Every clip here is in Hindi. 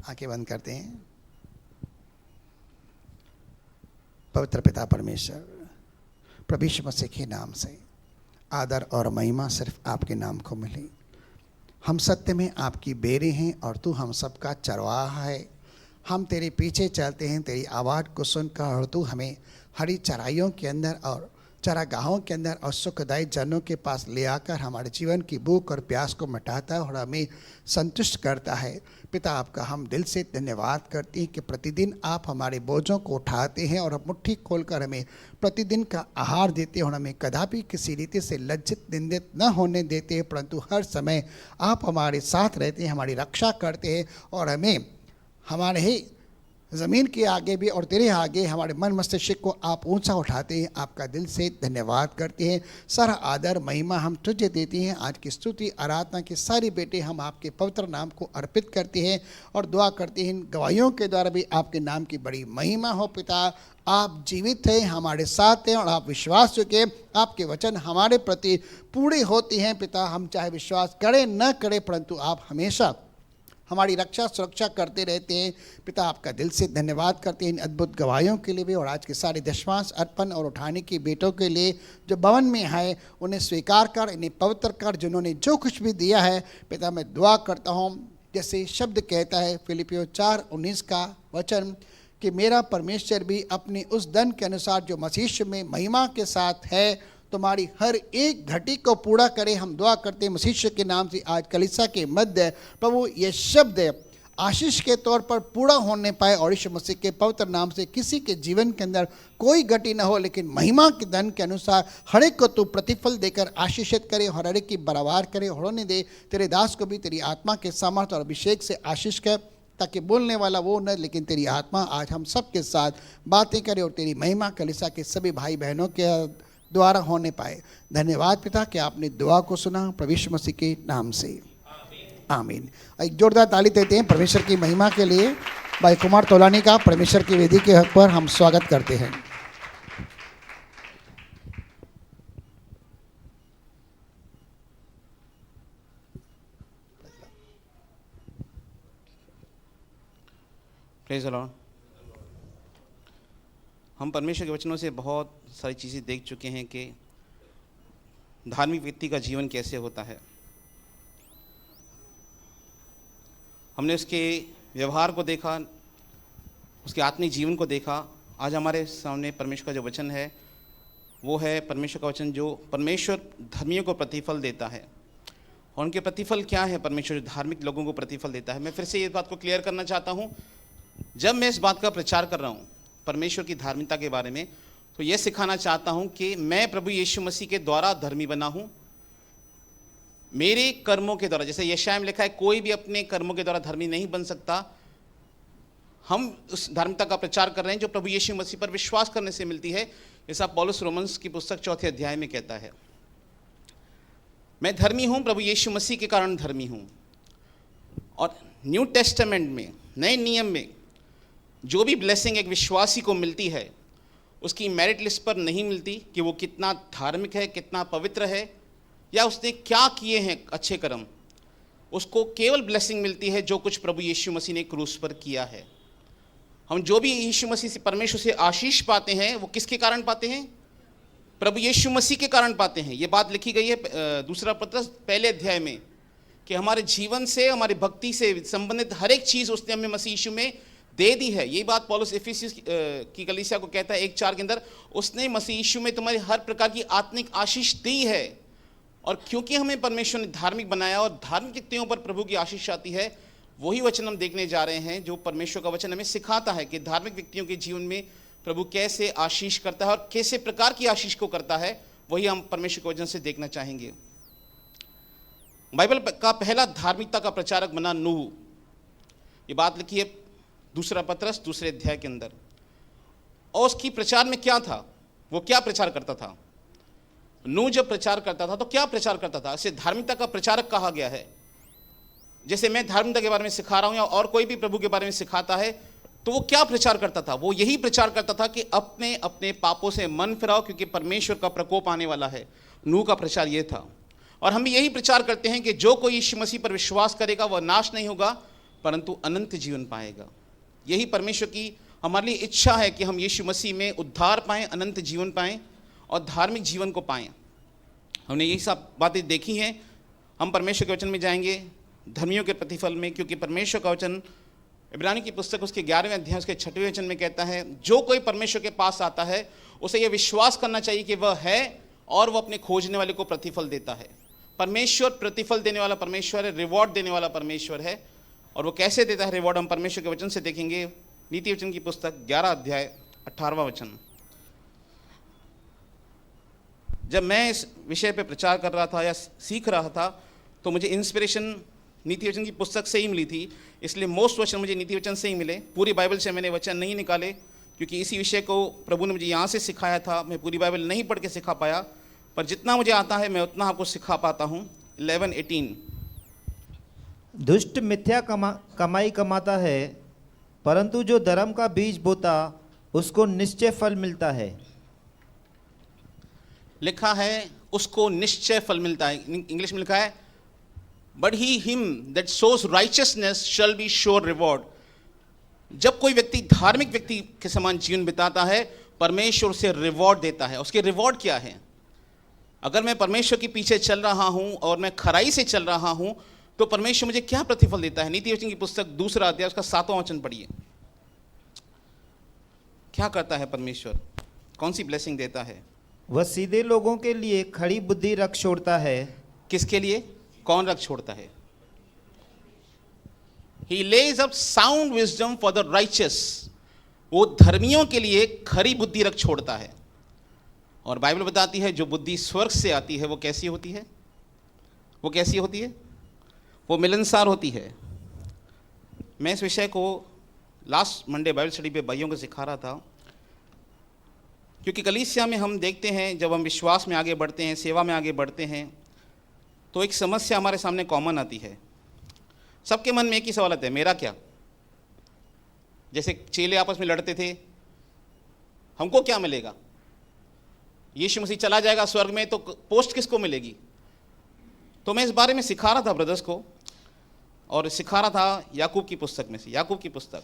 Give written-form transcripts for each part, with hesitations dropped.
आंखें बंद करते हैं। पवित्र पिता परमेश्वर, प्रभु यीशु मसीह के नाम से आदर और महिमा सिर्फ आपके नाम को मिले। हम सत्य में आपकी बेरे हैं और तू हम सबका चरवाहा है। हम तेरे पीछे चलते हैं तेरी आवाज़ को सुनकर, और तू हमें हरी चराइयों के अंदर और चरागाहों के अंदर और सुखदायी जनों के पास ले आकर हमारे जीवन की भूख और प्यास को मिटाता है और हमें संतुष्ट करता है। पिता, आपका हम दिल से धन्यवाद करते हैं कि प्रतिदिन आप हमारे बोझों को उठाते हैं और मुट्ठी खोलकर हमें प्रतिदिन का आहार देते हैं और हमें कदापि किसी रीति से लज्जित निंदित न होने देते हैं, परंतु हर समय आप हमारे साथ रहते हैं, हमारी रक्षा करते हैं और हमें हमारे ही ज़मीन के आगे भी और तेरे आगे हमारे मन मस्तिष्क को आप ऊंचा उठाते हैं। आपका दिल से धन्यवाद करते हैं। सारा आदर महिमा हम तुझे देते हैं। आज की स्तुति आराधना के सारी बेटे हम आपके पवित्र नाम को अर्पित करते हैं और दुआ करते हैं इन गवाहियों के द्वारा भी आपके नाम की बड़ी महिमा हो। पिता, आप जीवित हैं, हमारे साथ हैं और आप विश्वास के आपके वचन हमारे प्रति पूरे होते हैं। पिता, हम चाहे विश्वास करें न करें, परंतु आप हमेशा हमारी रक्षा सुरक्षा करते रहते हैं। पिता, आपका दिल से धन्यवाद करते हैं इन अद्भुत गवाहियों के लिए भी और आज के सारे दशमांश अर्पण और उठाने की बेटों के लिए जो भवन में है, उन्हें स्वीकार कर, इन्हें पवित्र कर, जिन्होंने जो कुछ भी दिया है। पिता, मैं दुआ करता हूँ जैसे शब्द कहता है फिलिपियों 4:19 का वचन कि मेरा परमेश्वर भी अपने उस धन के अनुसार जो मसीह में महिमा के साथ है तुम्हारी हर एक घटी को पूरा करे। हम दुआ करते हैं मसीह के नाम से आज कलीसिया के मध्य प्रभु ये शब्द आशीष के तौर पर पूरा होने पाए और यीशु मसीह के पवित्र नाम से किसी के जीवन के अंदर कोई घटी न हो, लेकिन महिमा के धन के अनुसार हर एक को तू प्रतिफल देकर आशीषित करे और हर एक की बराबर करे। होने दे तेरे दास को भी तेरी आत्मा के सामर्थ्य और अभिषेक से आशीष कर, ताकि बोलने वाला वो न लेकिन तेरी आत्मा आज हम सब के साथ बातें करे और तेरी महिमा कलीसिया के सभी भाई बहनों के द्वारा होने पाए। धन्यवाद पिता कि आपने दुआ को सुना, प्रभु यीशु मसीह के नाम से आमीन। एक जोरदार ताली देते हैं परमेश्वर की महिमा के लिए। भाई कुमार तोलानी का परमेश्वर की वेदी के हक पर हम स्वागत करते हैं। Praise the Lord. हम परमेश्वर के वचनों से बहुत सारी चीज़ें देख चुके हैं कि धार्मिक व्यक्ति का जीवन कैसे होता है। हमने उसके व्यवहार को देखा, उसके आत्मिक जीवन को देखा। आज हमारे सामने परमेश्वर का जो वचन है वो है परमेश्वर का वचन जो परमेश्वर धर्मियों को प्रतिफल देता है। और उनके प्रतिफल क्या है? परमेश्वर धार्मिक लोगों को प्रतिफल देता है। मैं फिर से इस बात को क्लियर करना चाहता हूँ। जब मैं इस बात का प्रचार कर रहा हूँ परमेश्वर की धार्मिकता के बारे में, तो यह सिखाना चाहता हूं कि मैं प्रभु यीशु मसीह के द्वारा धर्मी बना हूं, मेरे कर्मों के द्वारा। जैसे यशाया में लिखा है, कोई भी अपने कर्मों के द्वारा धर्मी नहीं बन सकता। हम उस धार्मिकता का प्रचार कर रहे हैं जो प्रभु यीशु मसीह पर विश्वास करने से मिलती है। जैसा पौलुस रोमन्स की पुस्तक 4 अध्याय में कहता है, मैं धर्मी हूं, प्रभु यीशु मसीह के कारण धर्मी हूं। और न्यू टेस्टामेंट में, नए नियम में जो भी ब्लेसिंग एक विश्वासी को मिलती है, उसकी मेरिट लिस्ट पर नहीं मिलती कि वो कितना धार्मिक है, कितना पवित्र है, या उसने क्या किए हैं अच्छे कर्म। उसको केवल ब्लेसिंग मिलती है जो कुछ प्रभु यीशु मसीह ने क्रूस पर किया है। हम जो भी यीशु मसीह से, परमेश्वर से आशीष पाते हैं, वो किसके कारण पाते हैं? प्रभु यीशु मसीह के कारण पाते हैं। ये बात लिखी गई है 2 पत्रस 1 अध्याय में कि हमारे जीवन से, हमारी भक्ति से संबंधित हर एक चीज़ उसने हमें मसीह यीशु में दे दी है। यही बात पौलुस इफिसियस की कलीसिया को कहता है 1:4 के अंदर, उसने मसीह यीशु में तुम्हारी हर प्रकार की आत्मिक आशीष दी है। और क्योंकि हमें परमेश्वर ने धार्मिक बनाया और धार्मिक व्यक्तियों पर प्रभु की आशीष आती है, वही वचन हम देखने जा रहे हैं जो परमेश्वर का वचन हमें सिखाता है कि धार्मिक व्यक्तियों के जीवन में प्रभु कैसे आशीष करता है और कैसे प्रकार की आशीष को करता है। वही हम परमेश्वर के वचन से देखना चाहेंगे। बाइबल का पहला धार्मिकता का प्रचारक बना नूह। ये बात लिखी है 2 पत्रस 2 अध्याय के अंदर। और उसकी प्रचार में क्या था? वो क्या प्रचार करता था? नूह जब प्रचार करता था तो क्या प्रचार करता था? इसे धार्मिकता का प्रचारक कहा गया है। जैसे मैं धार्मिकता के बारे में सिखा रहा हूं या और कोई भी प्रभु के बारे में सिखाता है, तो वो क्या प्रचार करता था? वो यही प्रचार करता था कि अपने अपने पापों से मन फिराओ क्योंकि परमेश्वर का प्रकोप आने वाला है। नूह का प्रचार ये था। और हम भी यही प्रचार करते हैं कि जो कोई यीशु मसीह पर विश्वास करेगा वह नाश नहीं होगा परंतु अनंत जीवन पाएगा। यही परमेश्वर की हमारे लिए इच्छा है कि हम यीशु मसीह में उद्धार पाएं, अनंत जीवन पाएं और धार्मिक जीवन को पाएं। हमने यही सब बातें देखी हैं। हम परमेश्वर के वचन में जाएंगे धर्मियों के प्रतिफल में, क्योंकि परमेश्वर का वचन इब्रानी की पुस्तक उसके 11वें अध्याय उसके 6वें वचन में कहता है, जो कोई परमेश्वर के पास आता है उसे यह विश्वास करना चाहिए कि वह है और वह अपने खोजने वाले को प्रतिफल देता है। परमेश्वर प्रतिफल देने वाला परमेश्वर है, रिवॉर्ड देने वाला परमेश्वर है। और वो कैसे देता है रिवॉर्ड, हम परमेश्वर के वचन से देखेंगे। नीति वचन की पुस्तक 11 अध्याय 18वां वचन। जब मैं इस विषय पे प्रचार कर रहा था या सीख रहा था तो मुझे इंस्पिरेशन नीति वचन की पुस्तक से ही मिली थी, इसलिए मोस्ट वचन मुझे नीति वचन से ही मिले। पूरी बाइबल से मैंने वचन नहीं निकाले, क्योंकि इसी विषय को प्रभु ने मुझे यहाँ से सिखाया था। मैं पूरी बाइबल नहीं पढ़ के सिखा पाया, पर जितना मुझे आता है मैं उतना आपको सिखा पाता हूँ। 11:18 दुष्ट मिथ्या कमाई कमाता है, परंतु जो धर्म का बीज बोता उसको निश्चय फल मिलता है। लिखा है उसको निश्चय फल मिलता है। इंग्लिश में लिखा है but he him that sows righteousness shall be sure reward. जब कोई व्यक्ति धार्मिक व्यक्ति के समान जीवन बिताता है, परमेश्वर उसे रिवॉर्ड देता है। उसके रिवॉर्ड क्या है? अगर मैं परमेश्वर के पीछे चल रहा हूं और मैं खराई से चल रहा हूं, तो परमेश्वर मुझे क्या प्रतिफल देता है? नीति वचन की पुस्तक 2 अध्याय उसका 7वां वचन पढ़िए। क्या करता है परमेश्वर? कौन सी ब्लेसिंग देता है? वह सीधे लोगों के लिए खड़ी बुद्धि रख छोड़ता है। किसके लिए? कौन रख छोड़ता है? He lays up sound wisdom for the righteous। वो धर्मियों के लिए खरी बुद्धि रख छोड़ता है। और बाइबल बताती है जो बुद्धि स्वर्ग से आती है वो कैसी होती है? वो कैसी होती है? वो मिलनसार होती है। मैं इस विषय को लास्ट मंडे बाइबल स्टडी पे भाइयों को सिखा रहा था, क्योंकि कलीसिया में हम देखते हैं जब हम विश्वास में आगे बढ़ते हैं, सेवा में आगे बढ़ते हैं, तो एक समस्या हमारे सामने कॉमन आती है। सबके मन में एक ही सवाल आता है, मेरा क्या? जैसे चेले आपस में लड़ते थे, हमको क्या मिलेगा? यीशु मसीह चला जाएगा स्वर्ग में तो पोस्ट किसको मिलेगी? तो मैं इस बारे में सिखा रहा था ब्रदर्स को, और सिखा रहा था याकूब की पुस्तक में से। याकूब की पुस्तक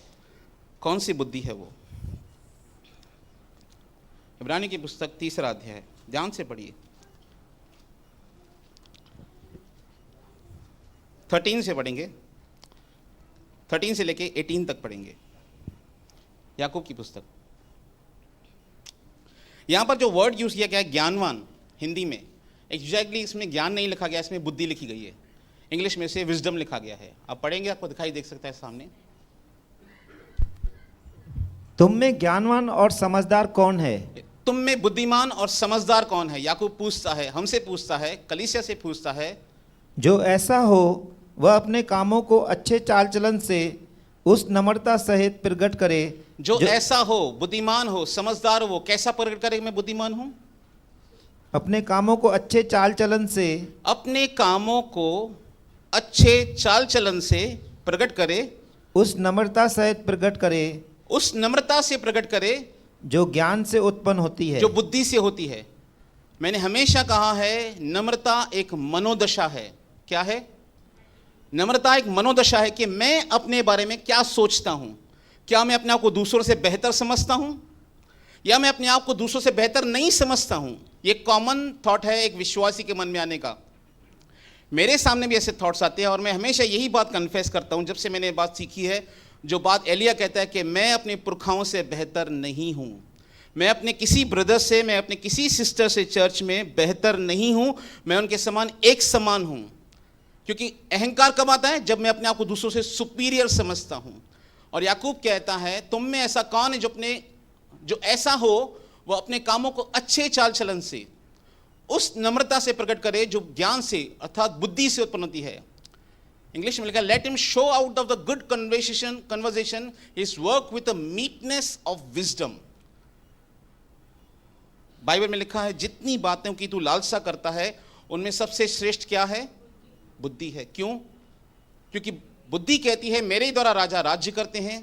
कौन सी बुद्धि है वो? इब्रानी की पुस्तक 3 अध्याय, ध्यान से पढ़िए। 13 से पढ़ेंगे, 13 से लेके 18 तक पढ़ेंगे। याकूब की पुस्तक। यहां पर जो वर्ड यूज किया गया है ज्ञानवान, हिंदी में एग्जैक्टली इसमें ज्ञान नहीं लिखा गया, इसमें बुद्धि लिखी गई है। इंग्लिश में से विजडम लिखा गया है। आप पढ़ेंगे, आपको दिखाई देख सकता है सामने। तुम में ज्ञानवान और समझदार कौन है? तुम में बुद्धिमान और समझदार कौन है? याकूब पूछता है, हमसे पूछता है, कलीसिया से पूछता है। जो ऐसा हो वह अपने कामों को अच्छे चाल चलन से उस नम्रता सहित प्रकट करे। जो ऐसा हो, बुद्धिमान हो, समझदार हो, वो कैसा प्रकट करे मैं बुद्धिमान हूं? अपने कामों को अच्छे चाल चलन से, अपने कामों को अच्छे चाल चलन से प्रकट करे। उस नम्रता सहित प्रकट करे, उस नम्रता से प्रकट करे जो ज्ञान से उत्पन्न होती है, जो बुद्धि से होती है। मैंने हमेशा कहा है नम्रता एक मनोदशा है। क्या है? नम्रता एक मनोदशा है कि मैं अपने बारे में क्या सोचता हूं। क्या मैं अपने आप को दूसरों से बेहतर समझता हूं, या मैं अपने आप को दूसरों से बेहतर नहीं समझता हूं? ये कॉमन थॉट है एक विश्वासी के मन में आने का। मेरे सामने भी ऐसे थॉट्स आते हैं, और मैं हमेशा यही बात कन्फेस करता हूं जब से मैंने बात सीखी है, जो बात एलिया कहता है कि मैं अपने पुरखाओं से बेहतर नहीं हूं। मैं अपने किसी ब्रदर से, मैं अपने किसी सिस्टर से चर्च में बेहतर नहीं हूं। मैं उनके समान एक समान हूं। क्योंकि अहंकार कब आता है? जब मैं अपने आप को दूसरों से सुपीरियर समझता हूं। और याकूब कहता है तुम में ऐसा कौन है जो ऐसा हो वो अपने कामों को अच्छे चाल चलन से, उस नम्रता से प्रकट करे जो ज्ञान से अर्थात बुद्धि से उत्पन्न होती है। इंग्लिश में लिखा है let him show out of the good conversation his work with the meekness of wisdom. Bible में लिखा है जितनी बातों की तू लालसा करता है उनमें सबसे श्रेष्ठ क्या है? बुद्धि है। क्यों? क्योंकि बुद्धि कहती है मेरे द्वारा राजा राज्य करते हैं।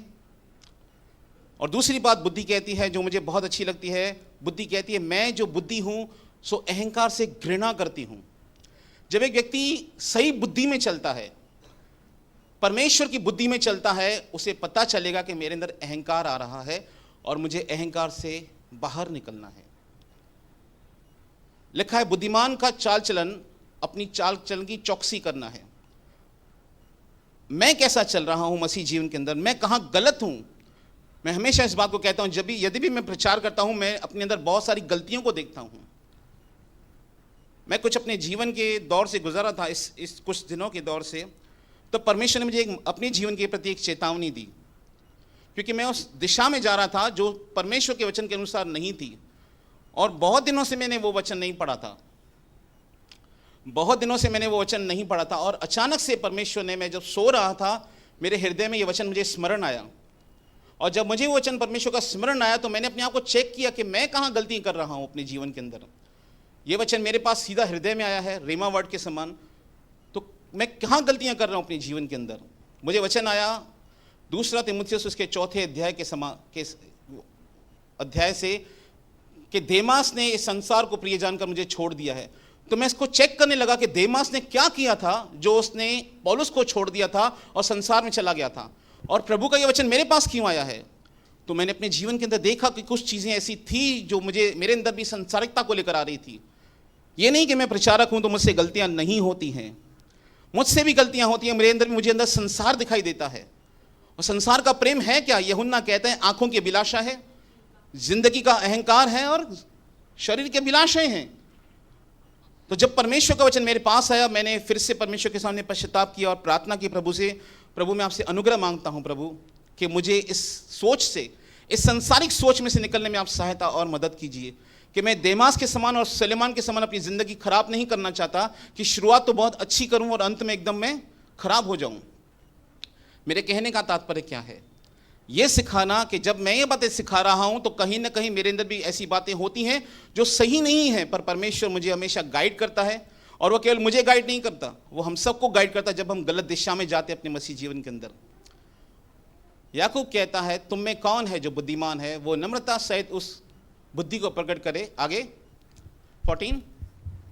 और दूसरी बात बुद्धि कहती है जो मुझे बहुत अच्छी लगती है, बुद्धि कहती है मैं जो बुद्धि हूं सो अहंकार से घृणा करती हूं। जब एक व्यक्ति सही बुद्धि में चलता है परमेश्वर की बुद्धि में चलता है उसे पता चलेगा कि मेरे अंदर अहंकार आ रहा है और मुझे अहंकार से बाहर निकलना है। लिखा है बुद्धिमान का चाल चलन अपनी चाल चलन की चौकसी करना है। मैं कैसा चल रहा हूं मसीह जीवन के अंदर, मैं कहां गलत हूं। मैं हमेशा इस बात को कहता हूं, यदि भी मैं प्रचार करता हूं, मैं अपने अंदर बहुत सारी गलतियों को देखता हूं। मैं कुछ अपने जीवन के दौर से गुजरा था, इस कुछ दिनों के दौर से, तो परमेश्वर ने मुझे अपने जीवन के प्रति एक चेतावनी दी, क्योंकि मैं उस दिशा में जा रहा था जो परमेश्वर के वचन के अनुसार नहीं थी। और बहुत दिनों से मैंने वो वचन नहीं पढ़ा था, बहुत दिनों से मैंने वो वचन नहीं पढ़ा था। और अचानक से परमेश्वर ने, मैं जब सो रहा था, मेरे हृदय में ये वचन मुझे स्मरण आया। और जब मुझे वो वचन परमेश्वर का स्मरण आया तो मैंने अपने आप को चेक किया कि मैं कहाँ गलती कर रहा हूँ अपने जीवन के अंदर। ये वचन मेरे पास सीधा हृदय में आया है, रेमा वर्ड के समान। तो मैं कहाँ गलतियाँ कर रहा हूँ अपने जीवन के अंदर। मुझे वचन आया 2 तीमुथियुस उसके 4 अध्याय से कि देमास ने इस संसार को प्रिय जानकर मुझे छोड़ दिया है। तो मैं इसको चेक करने लगा कि देमास ने क्या किया था जो उसने पौलुस को छोड़ दिया था और संसार में चला गया था, और प्रभु का ये वचन मेरे पास क्यों आया है। तो मैंने अपने जीवन के अंदर देखा कि कुछ चीज़ें ऐसी थी जो मेरे अंदर भी संसारिकता को लेकर आ रही थी। ये नहीं कि मैं प्रचारक हूं तो मुझसे गलतियां नहीं होती हैं, मुझसे भी गलतियां होती हैं। मुझे अंदर संसार दिखाई देता है। और संसार का प्रेम है क्या? यूहन्ना कहते हैं आंखों की अभिलाषा है, जिंदगी का अहंकार है और शरीर की अभिलाषाएं हैं। तो जब परमेश्वर का वचन मेरे पास आया, मैंने फिर से परमेश्वर के सामने पश्चाताप किया और प्रार्थना की प्रभु से, प्रभु मैं आपसे अनुग्रह मांगता हूं प्रभु कि मुझे इस सोच से, इस संसारिक सोच में से निकलने में आप सहायता और मदद कीजिए कि मैं देमास के समान और सुलेमान के समान अपनी ज़िंदगी खराब नहीं करना चाहता कि शुरुआत तो बहुत अच्छी करूं और अंत में एकदम मैं खराब हो जाऊं। मेरे कहने का तात्पर्य क्या है? ये सिखाना कि जब मैं ये बातें सिखा रहा हूं तो कहीं ना कहीं मेरे अंदर भी ऐसी बातें होती हैं जो सही नहीं है, पर परमेश्वर मुझे हमेशा गाइड करता है। और वो केवल मुझे गाइड नहीं करता, वो हम सबको गाइड करता है जब हम गलत दिशा में जाते हैं अपने मसीह जीवन के अंदर। याकूब कहता है तुम में कौन है जो बुद्धिमान है, वो नम्रता सहित उस बुद्धि को प्रकट करे। आगे 14।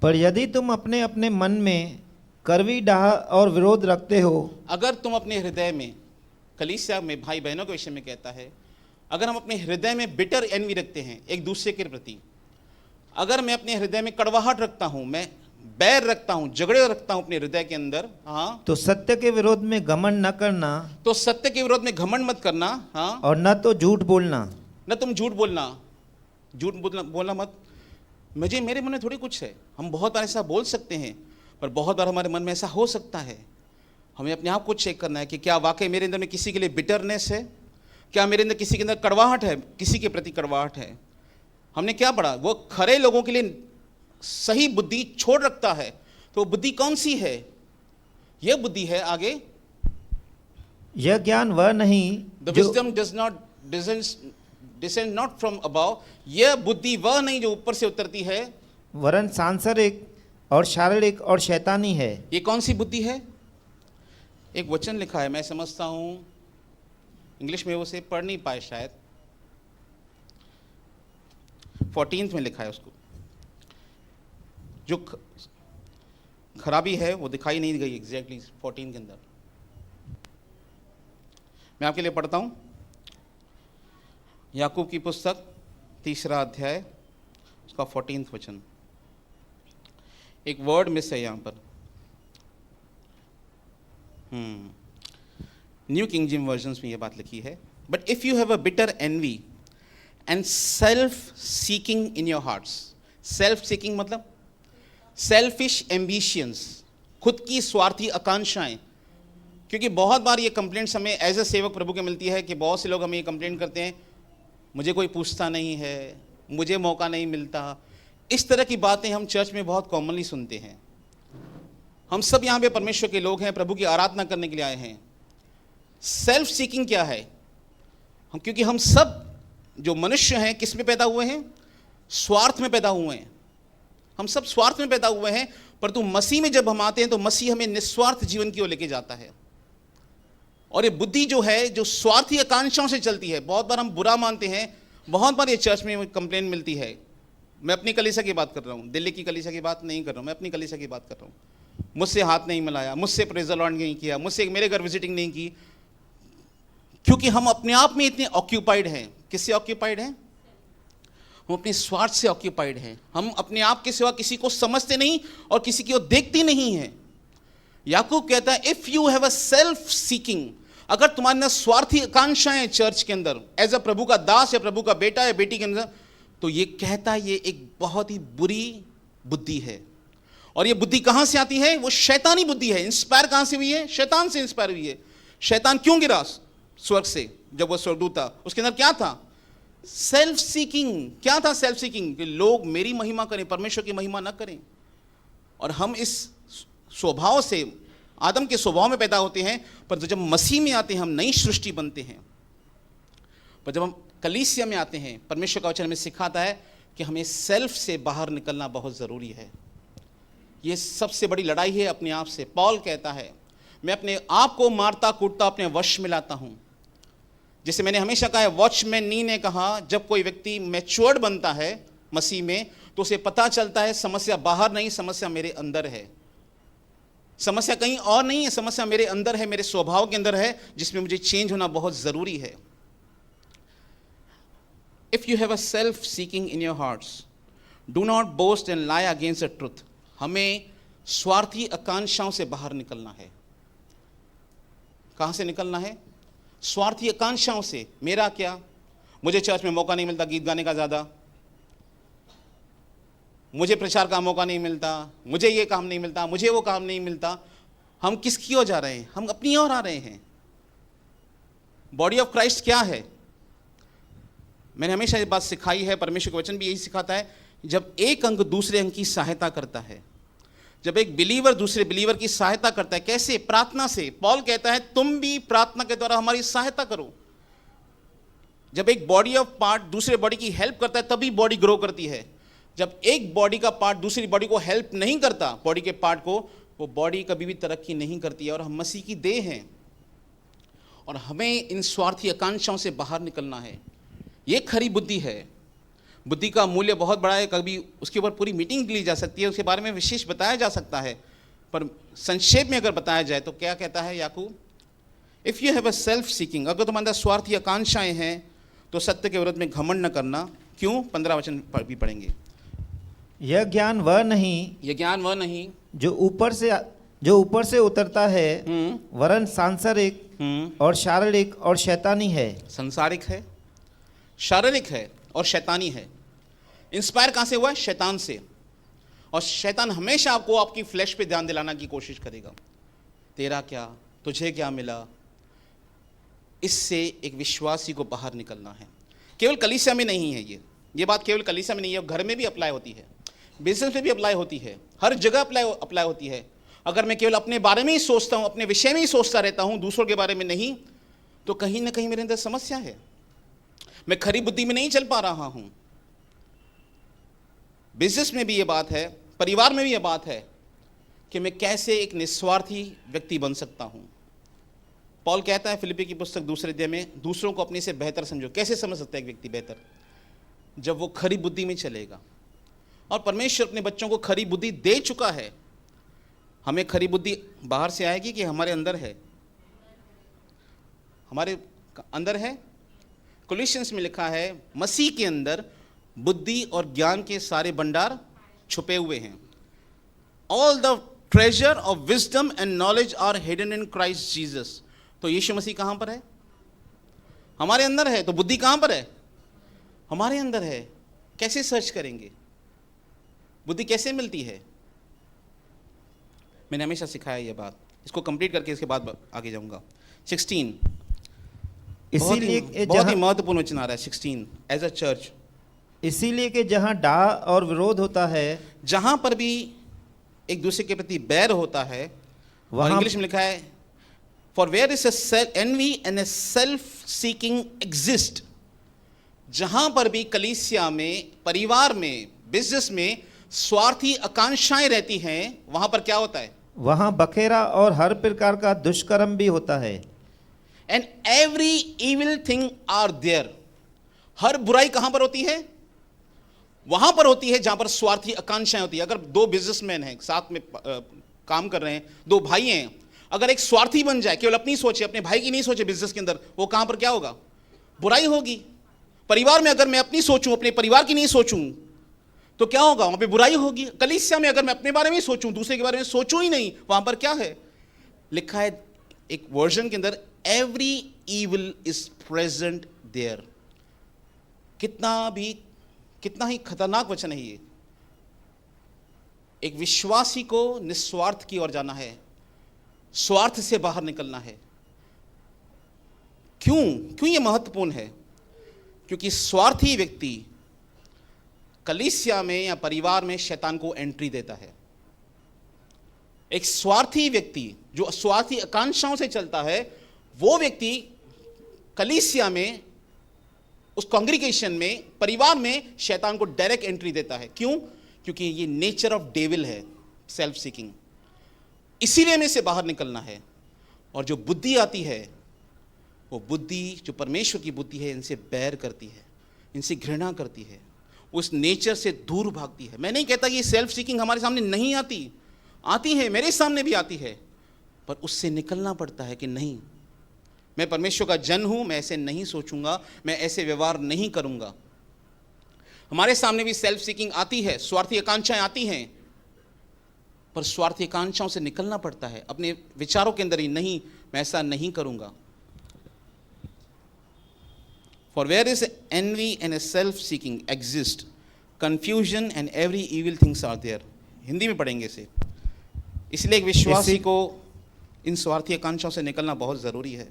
पर यदि तुम अपने अपने मन में कड़वी डाह और विरोध रखते हो, अगर तुम अपने हृदय में, कलीसिया में भाई बहनों के विषय में कहता है, अगर हम अपने हृदय में बिटर एनवी रखते हैं एक दूसरे के प्रति, अगर मैं अपने हृदय में कड़वाहट रखता हूं, मैं बैर रखता हूं, झगड़े रखता हूं अपने हृदय के अंदर, हाँ, तो सत्य के विरोध में घमंड न करना, तो सत्य के विरोध में घमंड मत करना, हाँ, और न तो झूठ बोलना। न तुम झूठ बोलना मत। मेरे मन में थोड़ी कुछ है, हम बहुत बार ऐसा बोल सकते हैं, पर बहुत बार हमारे मन में ऐसा हो सकता है। हमें अपने आप को चेक करना है कि क्या वाकई मेरे अंदर में किसी के लिए बिटरनेस है, क्या मेरे अंदर किसी के अंदर कड़वाहट है, किसी के प्रति कड़वाहट है। हमने क्या पढ़ा? वो खरे लोगों के लिए सही बुद्धि छोड़ रखता है। तो बुद्धि कौन सी है? यह बुद्धि है, आगे, यह ज्ञान वह नहीं द जो wisdom does not descend not from above, यह बुद्धि वह नहीं जो ऊपर से उतरती है, वरन सांसारिक और शारीरिक और शैतानी है। ये कौन सी बुद्धि है? एक वचन लिखा है, मैं समझता हूं इंग्लिश में वो से पढ़ नहीं पाए शायद, 14 में लिखा है उसको, जो खराबी है वो दिखाई नहीं गई एग्जैक्टली 14 के अंदर। मैं आपके लिए पढ़ता हूं याकूब की पुस्तक 3 अध्याय उसका 14 वचन। एक वर्ड मिस है यहां पर। न्यू किंग जेम्स वर्जन्स में ये बात लिखी है, but if you have a bitter envy and self seeking in your hearts. Self seeking मतलब सेल्फिश एम्बिशंस, खुद की स्वार्थी आकांक्षाएं। क्योंकि बहुत बार ये कंप्लेंट्स हमें एज ए सेवक प्रभु के मिलती है कि बहुत से लोग हमें ये कंप्लेंट करते हैं, मुझे कोई पूछता नहीं है, मुझे मौका नहीं मिलता। इस तरह की बातें हम चर्च में बहुत कॉमनली सुनते हैं। हम सब यहाँ पे परमेश्वर के लोग हैं, प्रभु की आराधना करने के लिए आए हैं। सेल्फ सीकिंग क्या है? क्योंकि हम सब जो मनुष्य हैं किस में पैदा हुए हैं? स्वार्थ में पैदा हुए हैं। हम सब स्वार्थ में पैदा हुए हैं, परंतु मसीह में जब हम आते हैं तो मसीह हमें निस्वार्थ जीवन की ओर लेके जाता है। और ये बुद्धि जो है, जो स्वार्थी आकांक्षाओं से चलती है, बहुत बार हम बुरा मानते हैं। बहुत बार ये चर्च में कंप्लेन मिलती है। मैं अपनी कलीसिया की बात कर रहा हूँ, दिल्ली की कलीसिया की बात नहीं कर रहा हूँ, मैं अपनी कलीसिया की बात कर रहा हूँ। मुझसे हाथ नहीं मिलाया, मुझसे प्रेज द लॉर्ड नहीं किया, मुझसे मेरे घर विजिटिंग नहीं की, क्योंकि हम अपने आप में इतने ऑक्यूपाइड हैं। किससे ऑक्यूपाइड हैं? हम अपने स्वार्थ से ऑक्यूपाइड हैं। हम अपने आप के सिवा किसी को समझते नहीं और किसी की ओर देखते नहीं हैं। याकूब कहता है if you have a self seeking, अगर तुम्हारे अंदर स्वार्थी आकांक्षाएं चर्च के अंदर एज अ प्रभु का दास या प्रभु का बेटा या बेटी के अंदर, तो ये कहता है ये एक बहुत ही बुरी बुद्धि है। और ये बुद्धि कहां से आती है? वो शैतानी बुद्धि है। इंस्पायर कहां से हुई है? शैतान से इंस्पायर हुई है। शैतान क्यों गिरा स्वर्ग से? जब वो स्वर्गदूत था उसके अंदर क्या था? Self seeking. क्या था सेल्फ सीकिंग? कि लोग मेरी महिमा करें, परमेश्वर की महिमा न करें। और हम इस स्वभाव से, आदम के स्वभाव में पैदा होते हैं, पर जब मसीह में आते हैं हम नई सृष्टि बनते हैं। पर जब हम कलीसिया में आते हैं, परमेश्वर का वचन हमें सिखाता है कि हमें सेल्फ से बाहर निकलना बहुत ज़रूरी है। ये सबसे बड़ी लड़ाई है अपने आप से। पॉल कहता है मैं अपने आप को मारता कूटता अपने वश में लाता हूँ। जैसे मैंने हमेशा कहा है, वॉचमैन नी ने कहा जब कोई व्यक्ति मैच्योर्ड बनता है मसीह में तो उसे पता चलता है समस्या बाहर नहीं, समस्या मेरे अंदर है। समस्या कहीं और नहीं है, समस्या मेरे अंदर है, मेरे स्वभाव के अंदर है, जिसमें मुझे चेंज होना बहुत ज़रूरी है। If you have a self seeking in your hearts, do not boast and lie against the truth. हमें स्वार्थी आकांक्षाओं से बाहर निकलना है। कहां से निकलना है? स्वार्थी आकांक्षाओं से। मेरा क्या, मुझे चर्च में मौका नहीं मिलता गीत गाने का ज़्यादा, मुझे प्रचार का मौका नहीं मिलता, मुझे ये काम नहीं मिलता, मुझे वो काम नहीं मिलता। हम किसकी ओर जा रहे हैं? हम अपनी ओर आ रहे हैं। बॉडी ऑफ क्राइस्ट क्या है? मैंने हमेशा ये बात सिखाई है, परमेश्वर का वचन भी यही सिखाता है, जब एक अंग दूसरे अंग की सहायता करता है, जब एक बिलीवर दूसरे बिलीवर की सहायता करता है। कैसे? प्रार्थना से। पॉल कहता है तुम भी प्रार्थना के द्वारा हमारी सहायता करो। जब एक बॉडी ऑफ पार्ट दूसरे बॉडी की हेल्प करता है तभी बॉडी ग्रो करती है। जब एक बॉडी का पार्ट दूसरी बॉडी को हेल्प नहीं करता, बॉडी के पार्ट को, वो बॉडी कभी भी तरक्की नहीं करती है। और हम मसीह की देह हैं और हमें इन स्वार्थी आकांक्षाओं से बाहर निकलना है। ये खरी बुद्धि है। बुद्धि का मूल्य बहुत बड़ा है, कभी उसके ऊपर पूरी मीटिंग ली जा सकती है, उसके बारे में विशेष बताया जा सकता है, पर संक्षेप में अगर बताया जाए तो क्या कहता है Yakub? If you have a self seeking, अगर तुम्हारे अंदर स्वार्थी आकांक्षाएं हैं तो सत्य के विरोध में घमंड न करना। क्यों? 15 वचन भी पढ़ेंगे। यह ज्ञान वह नहीं, यह ज्ञान वह नहीं जो ऊपर से उतरता है, वरन सांसारिक और शारीरिक और शैतानी है। संसारिक है, शारीरिक है और शैतानी है। इंस्पायर कहां से हुआ? शैतान से। और शैतान हमेशा आपको आपकी फ्लैश पे ध्यान दिलाना की कोशिश करेगा। तेरा क्या, तुझे क्या मिला। इससे एक विश्वासी को बाहर निकलना है। केवल कलीसिया में नहीं है ये बात केवल कलीसिया में नहीं है, घर में भी अप्लाई होती है, बिजनेस में भी अप्लाई होती है, हर जगह अप्लाई होती है। अगर मैं केवल अपने बारे में ही सोचता हूं, अपने विषय में ही सोचता रहता हूं, दूसरों के बारे में नहीं, तो कहीं ना कहीं मेरे अंदर समस्या है। मैं खरी बुद्धि में नहीं चल पा रहा हूं। बिजनेस में भी ये बात है, परिवार में भी ये बात है कि मैं कैसे एक निस्वार्थी व्यक्ति बन सकता हूं। पॉल कहता है फिलिप्पी की पुस्तक 2 अध्याय में, दूसरों को अपने से बेहतर समझो। कैसे समझ सकता है एक व्यक्ति बेहतर? जब वो खरी बुद्धि में चलेगा। और परमेश्वर अपने बच्चों को खरी बुद्धि दे चुका है। हमें खरी बुद्धि बाहर से आएगी कि हमारे अंदर है? हमारे अंदर है। कोलोसियंस में लिखा है मसीह के अंदर बुद्धि और ज्ञान के सारे भंडार छुपे हुए हैं। All the treasure of wisdom and knowledge are hidden in Christ Jesus. तो यीशु मसीह कहां पर है? हमारे अंदर है। तो बुद्धि कहां पर है? हमारे अंदर है। कैसे सर्च करेंगे? बुद्धि कैसे मिलती है? मैंने हमेशा सिखाया ये बात। इसको कंप्लीट करके इसके बाद आगे जाऊंगा। 16 इसीलिए बहुत ही महत्वपूर्ण वचन आ रहा है 16 एज अ चर्च। इसीलिए कि जहां डाह और विरोध होता है, जहां पर भी एक दूसरे के प्रति बैर होता है, और इंग्लिश में लिखा है for where is a envy and a self seeking exist. जहां पर भी कलीसिया में, परिवार में, बिजनेस में स्वार्थी आकांक्षाएं रहती हैं, वहां पर क्या होता है? वहां बखेरा और हर प्रकार का दुष्कर्म भी होता है। And every evil thing are there. हर बुराई कहां पर होती है? वहां पर होती है जहां पर स्वार्थी आकांक्षाएं होती है। अगर 2 बिजनेसमैन हैं, साथ में काम कर रहे हैं, दो भाई हैं, अगर एक स्वार्थी बन जाए, केवल अपनी सोचे, अपने भाई की नहीं सोचे बिजनेस के अंदर, वो कहां पर क्या होगा? बुराई होगी। परिवार में अगर मैं अपनी सोचूं, अपने परिवार की नहीं सोचूं, तो क्या होगा? वहां पे बुराई होगी। कलीसिया में अगर मैं अपने बारे में सोचूं, दूसरे के बारे में सोचूं ही नहीं, वहां पर क्या है? लिखा है एक वर्जन के अंदर, every evil is present there. कितना ही खतरनाक वचन है ये। एक विश्वासी को निस्वार्थ की ओर जाना है, स्वार्थ से बाहर निकलना है। क्यों ये महत्वपूर्ण है? क्योंकि स्वार्थी व्यक्ति कलीसिया में या परिवार में शैतान को एंट्री देता है। एक स्वार्थी व्यक्ति जो स्वार्थी आकांक्षाओं से चलता है, वो व्यक्ति कलीसिया में, उस कांग्रीगेशन में, परिवार में शैतान को डायरेक्ट एंट्री देता है। क्यों? क्योंकि ये नेचर ऑफ डेविल है, सेल्फ सीकिंग। इसीलिए हमें से बाहर निकलना है। और जो बुद्धि आती है, वो बुद्धि जो परमेश्वर की बुद्धि है, इनसे बैर करती है, इनसे घृणा करती है, उस नेचर से दूर भागती है। मैं नहीं कहता कि सेल्फ सीकिंग हमारे सामने नहीं आती है, मेरे सामने भी आती है, पर उससे निकलना पड़ता है कि नहीं, मैं परमेश्वर का जन हूं, मैं ऐसे नहीं सोचूंगा, मैं ऐसे व्यवहार नहीं करूंगा। हमारे सामने भी सेल्फ सीकिंग आती है, स्वार्थी आकांक्षाएं आती हैं, पर स्वार्थी आकांक्षाओं से निकलना पड़ता है अपने विचारों के अंदर ही। नहीं, मैं ऐसा नहीं करूंगा। For where is envy and a self-seeking exist, confusion and every evil things are there. Hindi में पढ़ेंगे इसे। इसलिए एक विश्वासी को इन स्वार्थी आकांक्षाओं से निकलना बहुत जरूरी है।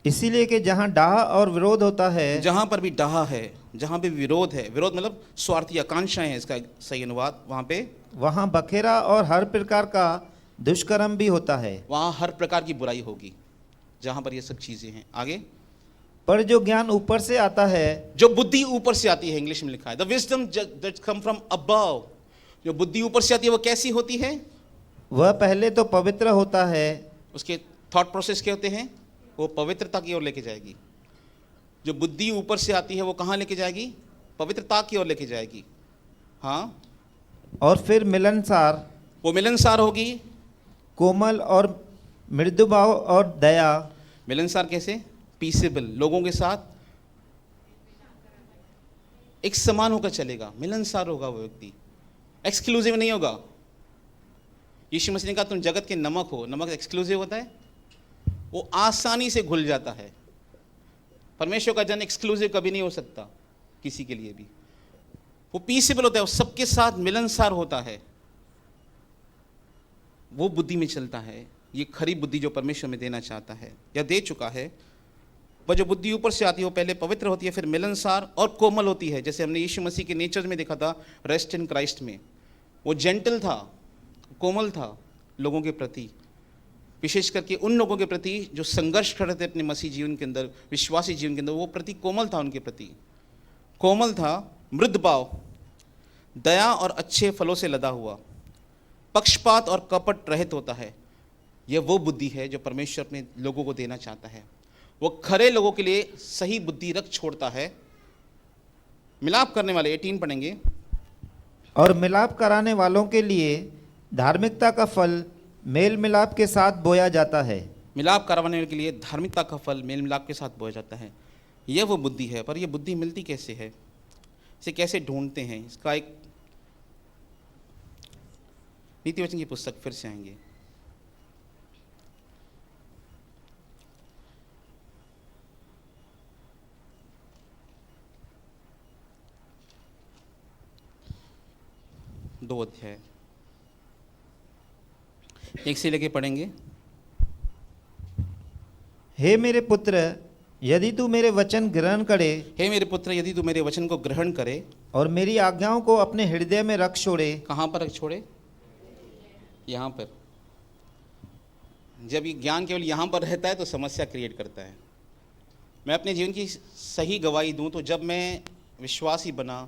इसीलिए कि जहाँ डाह और विरोध होता है, जहां पर भी डाह है, जहां पे विरोध है, विरोध मतलब स्वार्थी आकांक्षाएं हैं, इसका सही अनुवाद, वहां बखेरा और हर प्रकार का दुष्कर्म भी होता है। वहां हर प्रकार की बुराई होगी, जहां पर ये सब चीजें हैं। आगे, पर जो ज्ञान ऊपर से आता है, जो बुद्धि ऊपर से आती है, इंग्लिश में लिखा है the wisdom that come from above. जो बुद्धि ऊपर से आती है वो कैसी होती है? वह पहले तो पवित्र होता है। उसके थॉट प्रोसेस क्या होते हैं? वो पवित्रता की ओर लेके जाएगी। जो बुद्धि ऊपर से आती है वो कहाँ लेके जाएगी? पवित्रता की ओर लेके जाएगी। हाँ, और फिर मिलनसार, वो मिलनसार होगी। कोमल और मृदु भाव और दया। मिलनसार कैसे? पीसेबल, लोगों के साथ एक समान होकर चलेगा, मिलनसार होगा वो व्यक्ति, एक्सक्लूसिव नहीं होगा। यीशु मसीह ने कहा तुम जगत के नमक हो। नमक एक्सक्लूसिव होता है, वो आसानी से घुल जाता है। परमेश्वर का जन एक्सक्लूसिव कभी नहीं हो सकता किसी के लिए भी। वो पीसेबल होता है, वो सबके साथ मिलनसार होता है, वो बुद्धि में चलता है। ये खरी बुद्धि जो परमेश्वर में देना चाहता है या दे चुका है। वह जो बुद्धि ऊपर से आती है वो पहले पवित्र होती है, फिर मिलनसार और कोमल होती है। जैसे हमने यीशु मसीह के नेचर में देखा था, रेस्ट इन क्राइस्ट में, वो जेंटल था, कोमल था लोगों के प्रति, विशेष करके उन लोगों के प्रति जो संघर्ष कर रहे थे अपने मसीह जीवन के अंदर, विश्वासी जीवन के अंदर। वो प्रति कोमल था, उनके प्रति कोमल था, मृद भाव, दया और अच्छे फलों से लदा हुआ, पक्षपात और कपट रहित होता है। यह वो बुद्धि है जो परमेश्वर अपने लोगों को देना चाहता है। वो खरे लोगों के लिए सही बुद्धि रख छोड़ता है। मिलाप करने वाले 18 पढ़ेंगे। और मिलाप कराने वालों के लिए धार्मिकता का फल मेल मिलाप के साथ बोया जाता है। मिलाप करवाने के लिए धार्मिकता का फल मेल मिलाप के साथ बोया जाता है। यह वो बुद्धि है। पर यह बुद्धि मिलती कैसे है? इसे कैसे ढूंढते हैं? इसका एक नीति वचन की पुस्तक फिर से आएंगे। दो अध्याय 1 से लेके पढ़ेंगे। हे मेरे पुत्र, यदि तू मेरे वचन ग्रहण करे, हे मेरे पुत्र, यदि तू मेरे वचन को ग्रहण करे और मेरी आज्ञाओं को अपने हृदय में रख छोड़े। कहाँ पर रख छोड़े? यहाँ पर। जब ये ज्ञान केवल यहाँ पर रहता है तो समस्या क्रिएट करता है। मैं अपने जीवन की सही गवाही दूं तो जब मैं विश्वासी बना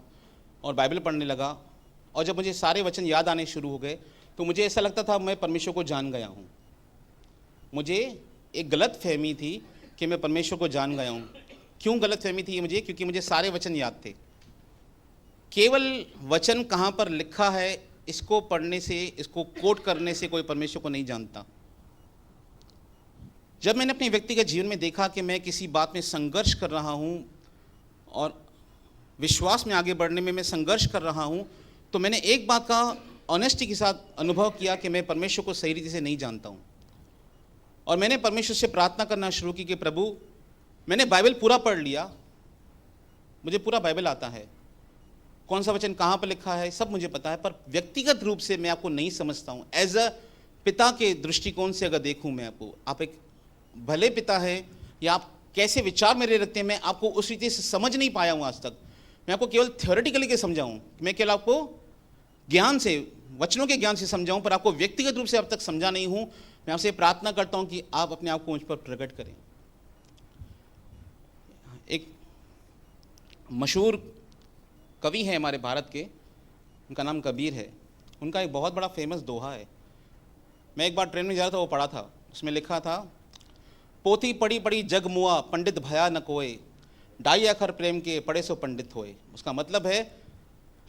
और बाइबल पढ़ने लगा और जब मुझे सारे वचन याद आने शुरू हो गए तो मुझे ऐसा लगता था मैं परमेश्वर को जान गया हूँ। मुझे एक गलत फहमी थी कि मैं परमेश्वर को जान गया हूँ। क्यों गलत फहमी थी मुझे? क्योंकि मुझे सारे वचन याद थे। केवल वचन कहाँ पर लिखा है इसको पढ़ने से, इसको कोट करने से कोई परमेश्वर को नहीं जानता। जब मैंने अपने व्यक्तिगत जीवन में देखा कि मैं किसी बात में संघर्ष कर रहा हूँ और विश्वास में आगे बढ़ने में मैं संघर्ष कर रहा हूँ, तो मैंने एक बात का ऑनेस्टी के साथ अनुभव किया कि मैं परमेश्वर को सही रीति से नहीं जानता हूँ। और मैंने परमेश्वर से प्रार्थना करना शुरू की कि प्रभु, मैंने बाइबल पूरा पढ़ लिया, मुझे पूरा बाइबल आता है, कौन सा वचन कहाँ पर लिखा है सब मुझे पता है, पर व्यक्तिगत रूप से मैं आपको नहीं समझता हूँ। एज अ पिता के दृष्टिकोण से अगर देखूँ मैं आपको, आप एक भले पिता है या आप कैसे विचार मेरे रखते हैं, मैं आपको उस रीति से समझ नहीं पाया हूँ आज तक। मैं आपको केवल थियोरेटिकली के समझाऊँ, मैं केवल आपको ज्ञान से, वचनों के ज्ञान से समझाऊँ, पर आपको व्यक्तिगत रूप से अब तक समझा नहीं हूँ। मैं आपसे प्रार्थना करता हूँ कि आप अपने आप को मुझ पर प्रकट करें। एक मशहूर कवि है हमारे भारत के, उनका नाम कबीर है। उनका एक बहुत बड़ा फेमस दोहा है, मैं एक बार ट्रेन में जा रहा था, वो पढ़ा था। उसमें लिखा था, पोथी पढ़ी पढ़ी जग मुआ, पंडित भया न कोय, ढाई अखर प्रेम के पढ़े सो पंडित होए। उसका मतलब है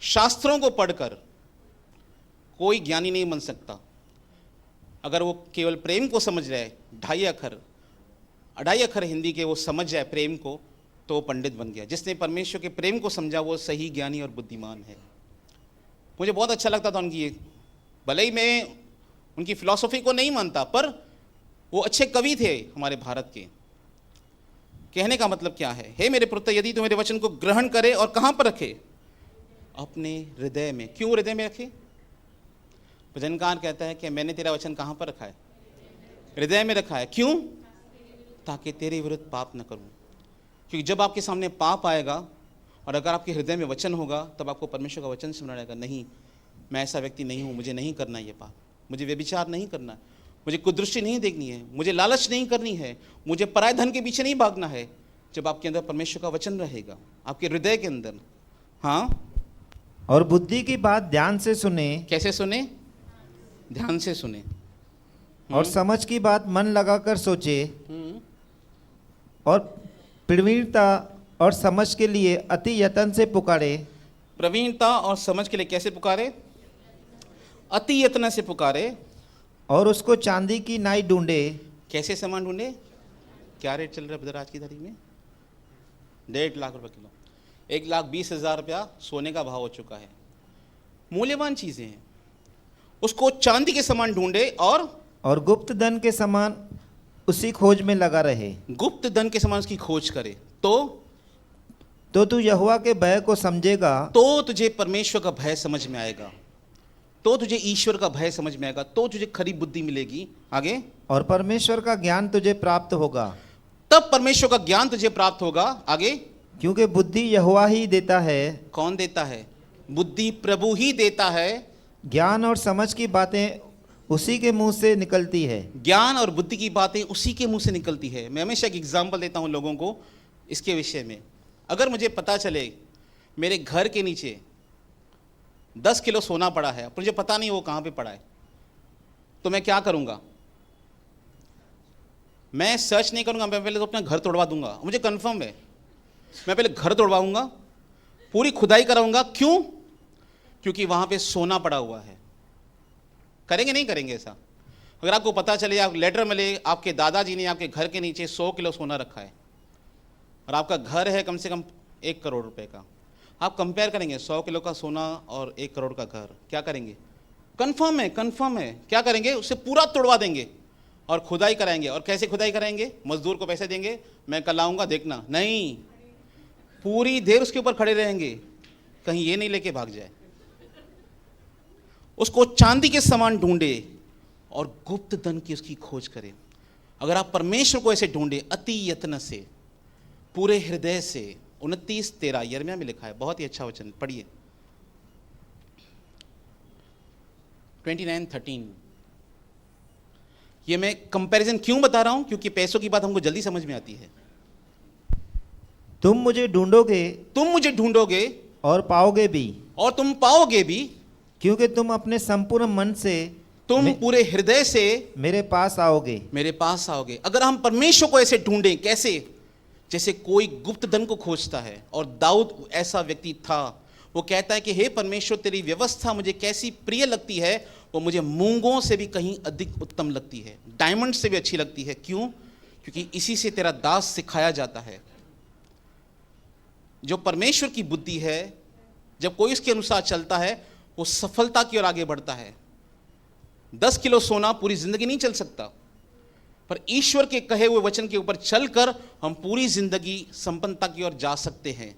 शास्त्रों को पढ़कर कोई ज्ञानी नहीं बन सकता। अगर वो केवल प्रेम को समझ रहे, अढ़ाई अखर हिंदी के वो समझ जाए प्रेम को, तो वो पंडित बन गया। जिसने परमेश्वर के प्रेम को समझा वो सही ज्ञानी और बुद्धिमान है। मुझे बहुत अच्छा लगता था उनकी, भले ही मैं उनकी फिलॉसफी को नहीं मानता, पर वो अच्छे कवि थे हमारे भारत के। कहने का मतलब क्या है, हे मेरे पुत्र, यदि तू मेरे वचन को ग्रहण करे और कहाँ पर रखे, अपने हृदय में। क्यों हृदय में रखे? भजनकार कहता है कि मैंने तेरा वचन कहाँ पर रखा है, हृदय में रखा है। क्यों? ताकि तेरे विरुद्ध पाप न करूं। क्योंकि जब आपके सामने पाप आएगा और अगर आपके हृदय में वचन होगा, तब आपको परमेश्वर का वचन सुना रहेगा, नहीं मैं ऐसा व्यक्ति नहीं हूँ, मुझे नहीं करना ये पाप, मुझे व्यभिचार नहीं करना है, मुझे कुदृष्टि नहीं देखनी है, मुझे लालच नहीं करनी है, मुझे पराय धन के पीछे नहीं भागना है। जब आपके अंदर परमेश्वर का वचन रहेगा आपके हृदय के अंदर। हाँ, और बुद्धि की बात ध्यान से सुने। कैसे सुने? ध्यान से सुने। और समझ की बात मन लगाकर सोचे। और प्रवीणता और समझ के लिए अति यत्न से पुकारे। प्रवीणता और समझ के लिए कैसे पुकारे? अति यत्न से पुकारे। और उसको चांदी की नाई ढूंढे। कैसे सामान ढूंढे? क्या रेट चल रहा है ब्रदर आज की तारीख में? 1.5 लाख रुपए किलो, 1,20,000 रुपया सोने का भाव हो चुका है। मूल्यवान चीजें हैं, उसको चांदी के समान ढूंढे और गुप्त धन के समान उसी खोज में लगा रहे। गुप्त धन के समान उसकी खोज करे तो तू यहोवा के भय को समझेगा, तो तुझे परमेश्वर का भय समझ में आएगा, तो तुझे ईश्वर का भय समझ में आएगा, तो तुझे खरी बुद्धि मिलेगी। आगे, और परमेश्वर का ज्ञान तुझे प्राप्त होगा। तब परमेश्वर का ज्ञान तुझे प्राप्त होगा। आगे, क्योंकि बुद्धि यहोवा ही देता है। कौन देता है? बुद्धि प्रभु ही देता है। ज्ञान और समझ की बातें उसी के मुंह से निकलती है। ज्ञान और बुद्धि की बातें उसी के मुंह से निकलती है। मैं हमेशा एक एग्जाम्पल देता हूं लोगों को इसके विषय में। अगर मुझे पता चले मेरे घर के नीचे 10 किलो सोना पड़ा है, मुझे पता नहीं वो कहां पे पड़ा है, तो मैं क्या करूंगा? मैं सर्च नहीं करूंगा, मैं पहले तो अपना घर तोड़वा दूंगा। मुझे कंफर्म है, मैं पहले घर तोड़वाऊंगा, पूरी खुदाई कराऊंगा। क्यों? क्योंकि वहां पे सोना पड़ा हुआ है। करेंगे नहीं करेंगे ऐसा? अगर आपको पता चले, आप लेटर मिले, आपके दादाजी ने आपके घर के नीचे 100 किलो सोना रखा है और आपका घर है कम से कम 1 करोड़ रुपए का, आप कंपेयर करेंगे 100 किलो का सोना और 1 करोड़ का घर, क्या करेंगे? कंफर्म है, कंफर्म है। क्या करेंगे? उसे पूरा तोड़वा देंगे और खुदाई कराएंगे। और कैसे खुदाई कराएंगे? मजदूर को पैसे देंगे, मैं कल आऊंगा देखना। नहीं, पूरी देर उसके ऊपर खड़े रहेंगे, कहीं ये नहीं लेके भाग जाए। उसको चांदी के समान ढूंढे और गुप्त धन की उसकी खोज करें। अगर आप परमेश्वर को ऐसे ढूंढे अति यत्न से, पूरे हृदय से। 29:13 यिर्मयाह में लिखा है, बहुत ही अच्छा वचन, पढ़िए। 29:13। ये मैं कंपैरिजन क्यों बता रहा हूं? क्योंकि पैसों की बात हमको जल्दी समझ में आती है। तुम मुझे ढूंढोगे और पाओगे भी, और तुम पाओगे भी, क्योंकि तुम अपने संपूर्ण मन से, तुम पूरे हृदय से मेरे पास आओगे। अगर हम परमेश्वर को ऐसे ढूंढें, कैसे? जैसे कोई गुप्त धन को खोजता है। और दाऊद ऐसा व्यक्ति था, वो कहता है कि हे परमेश्वर, तेरी व्यवस्था मुझे कैसी प्रिय लगती है, वो मुझे मूंगों से भी कहीं अधिक उत्तम लगती है, डायमंड से भी अच्छी लगती है। क्यों? क्योंकि इसी से तेरा दास सिखाया जाता है। जो परमेश्वर की बुद्धि है, जब कोई इसके अनुसार चलता है, वो सफलता की ओर आगे बढ़ता है। 10 किलो सोना पूरी जिंदगी नहीं चल सकता, पर ईश्वर के कहे हुए वचन के ऊपर चलकर हम पूरी जिंदगी संपन्नता की ओर जा सकते हैं।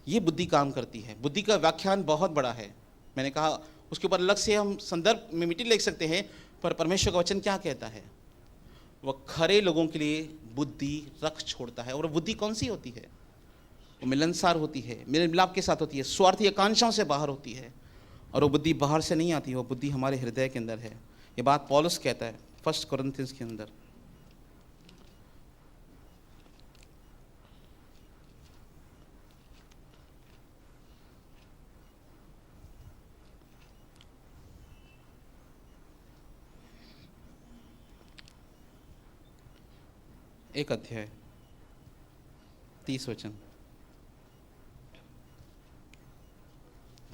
ये बुद्धि काम करती है। बुद्धि का व्याख्यान बहुत बड़ा है, मैंने कहा उसके ऊपर अलग से हम संदर्भ में मिट्टी लिख सकते हैं, पर परमेश्वर का वचन क्या कहता है? वह खरे लोगों के लिए बुद्धि रख छोड़ता है। और बुद्धि कौन सी होती है? वो मिलनसार होती है, मेल मिलाप के साथ होती है, स्वार्थी आकांक्षाओं से बाहर होती है। और वो बुद्धि बाहर से नहीं आती, वो बुद्धि हमारे हृदय के अंदर है। ये बात पौलुस कहता है 1 कोरिन्थियंस के अंदर। एक अध्याय 30 वचन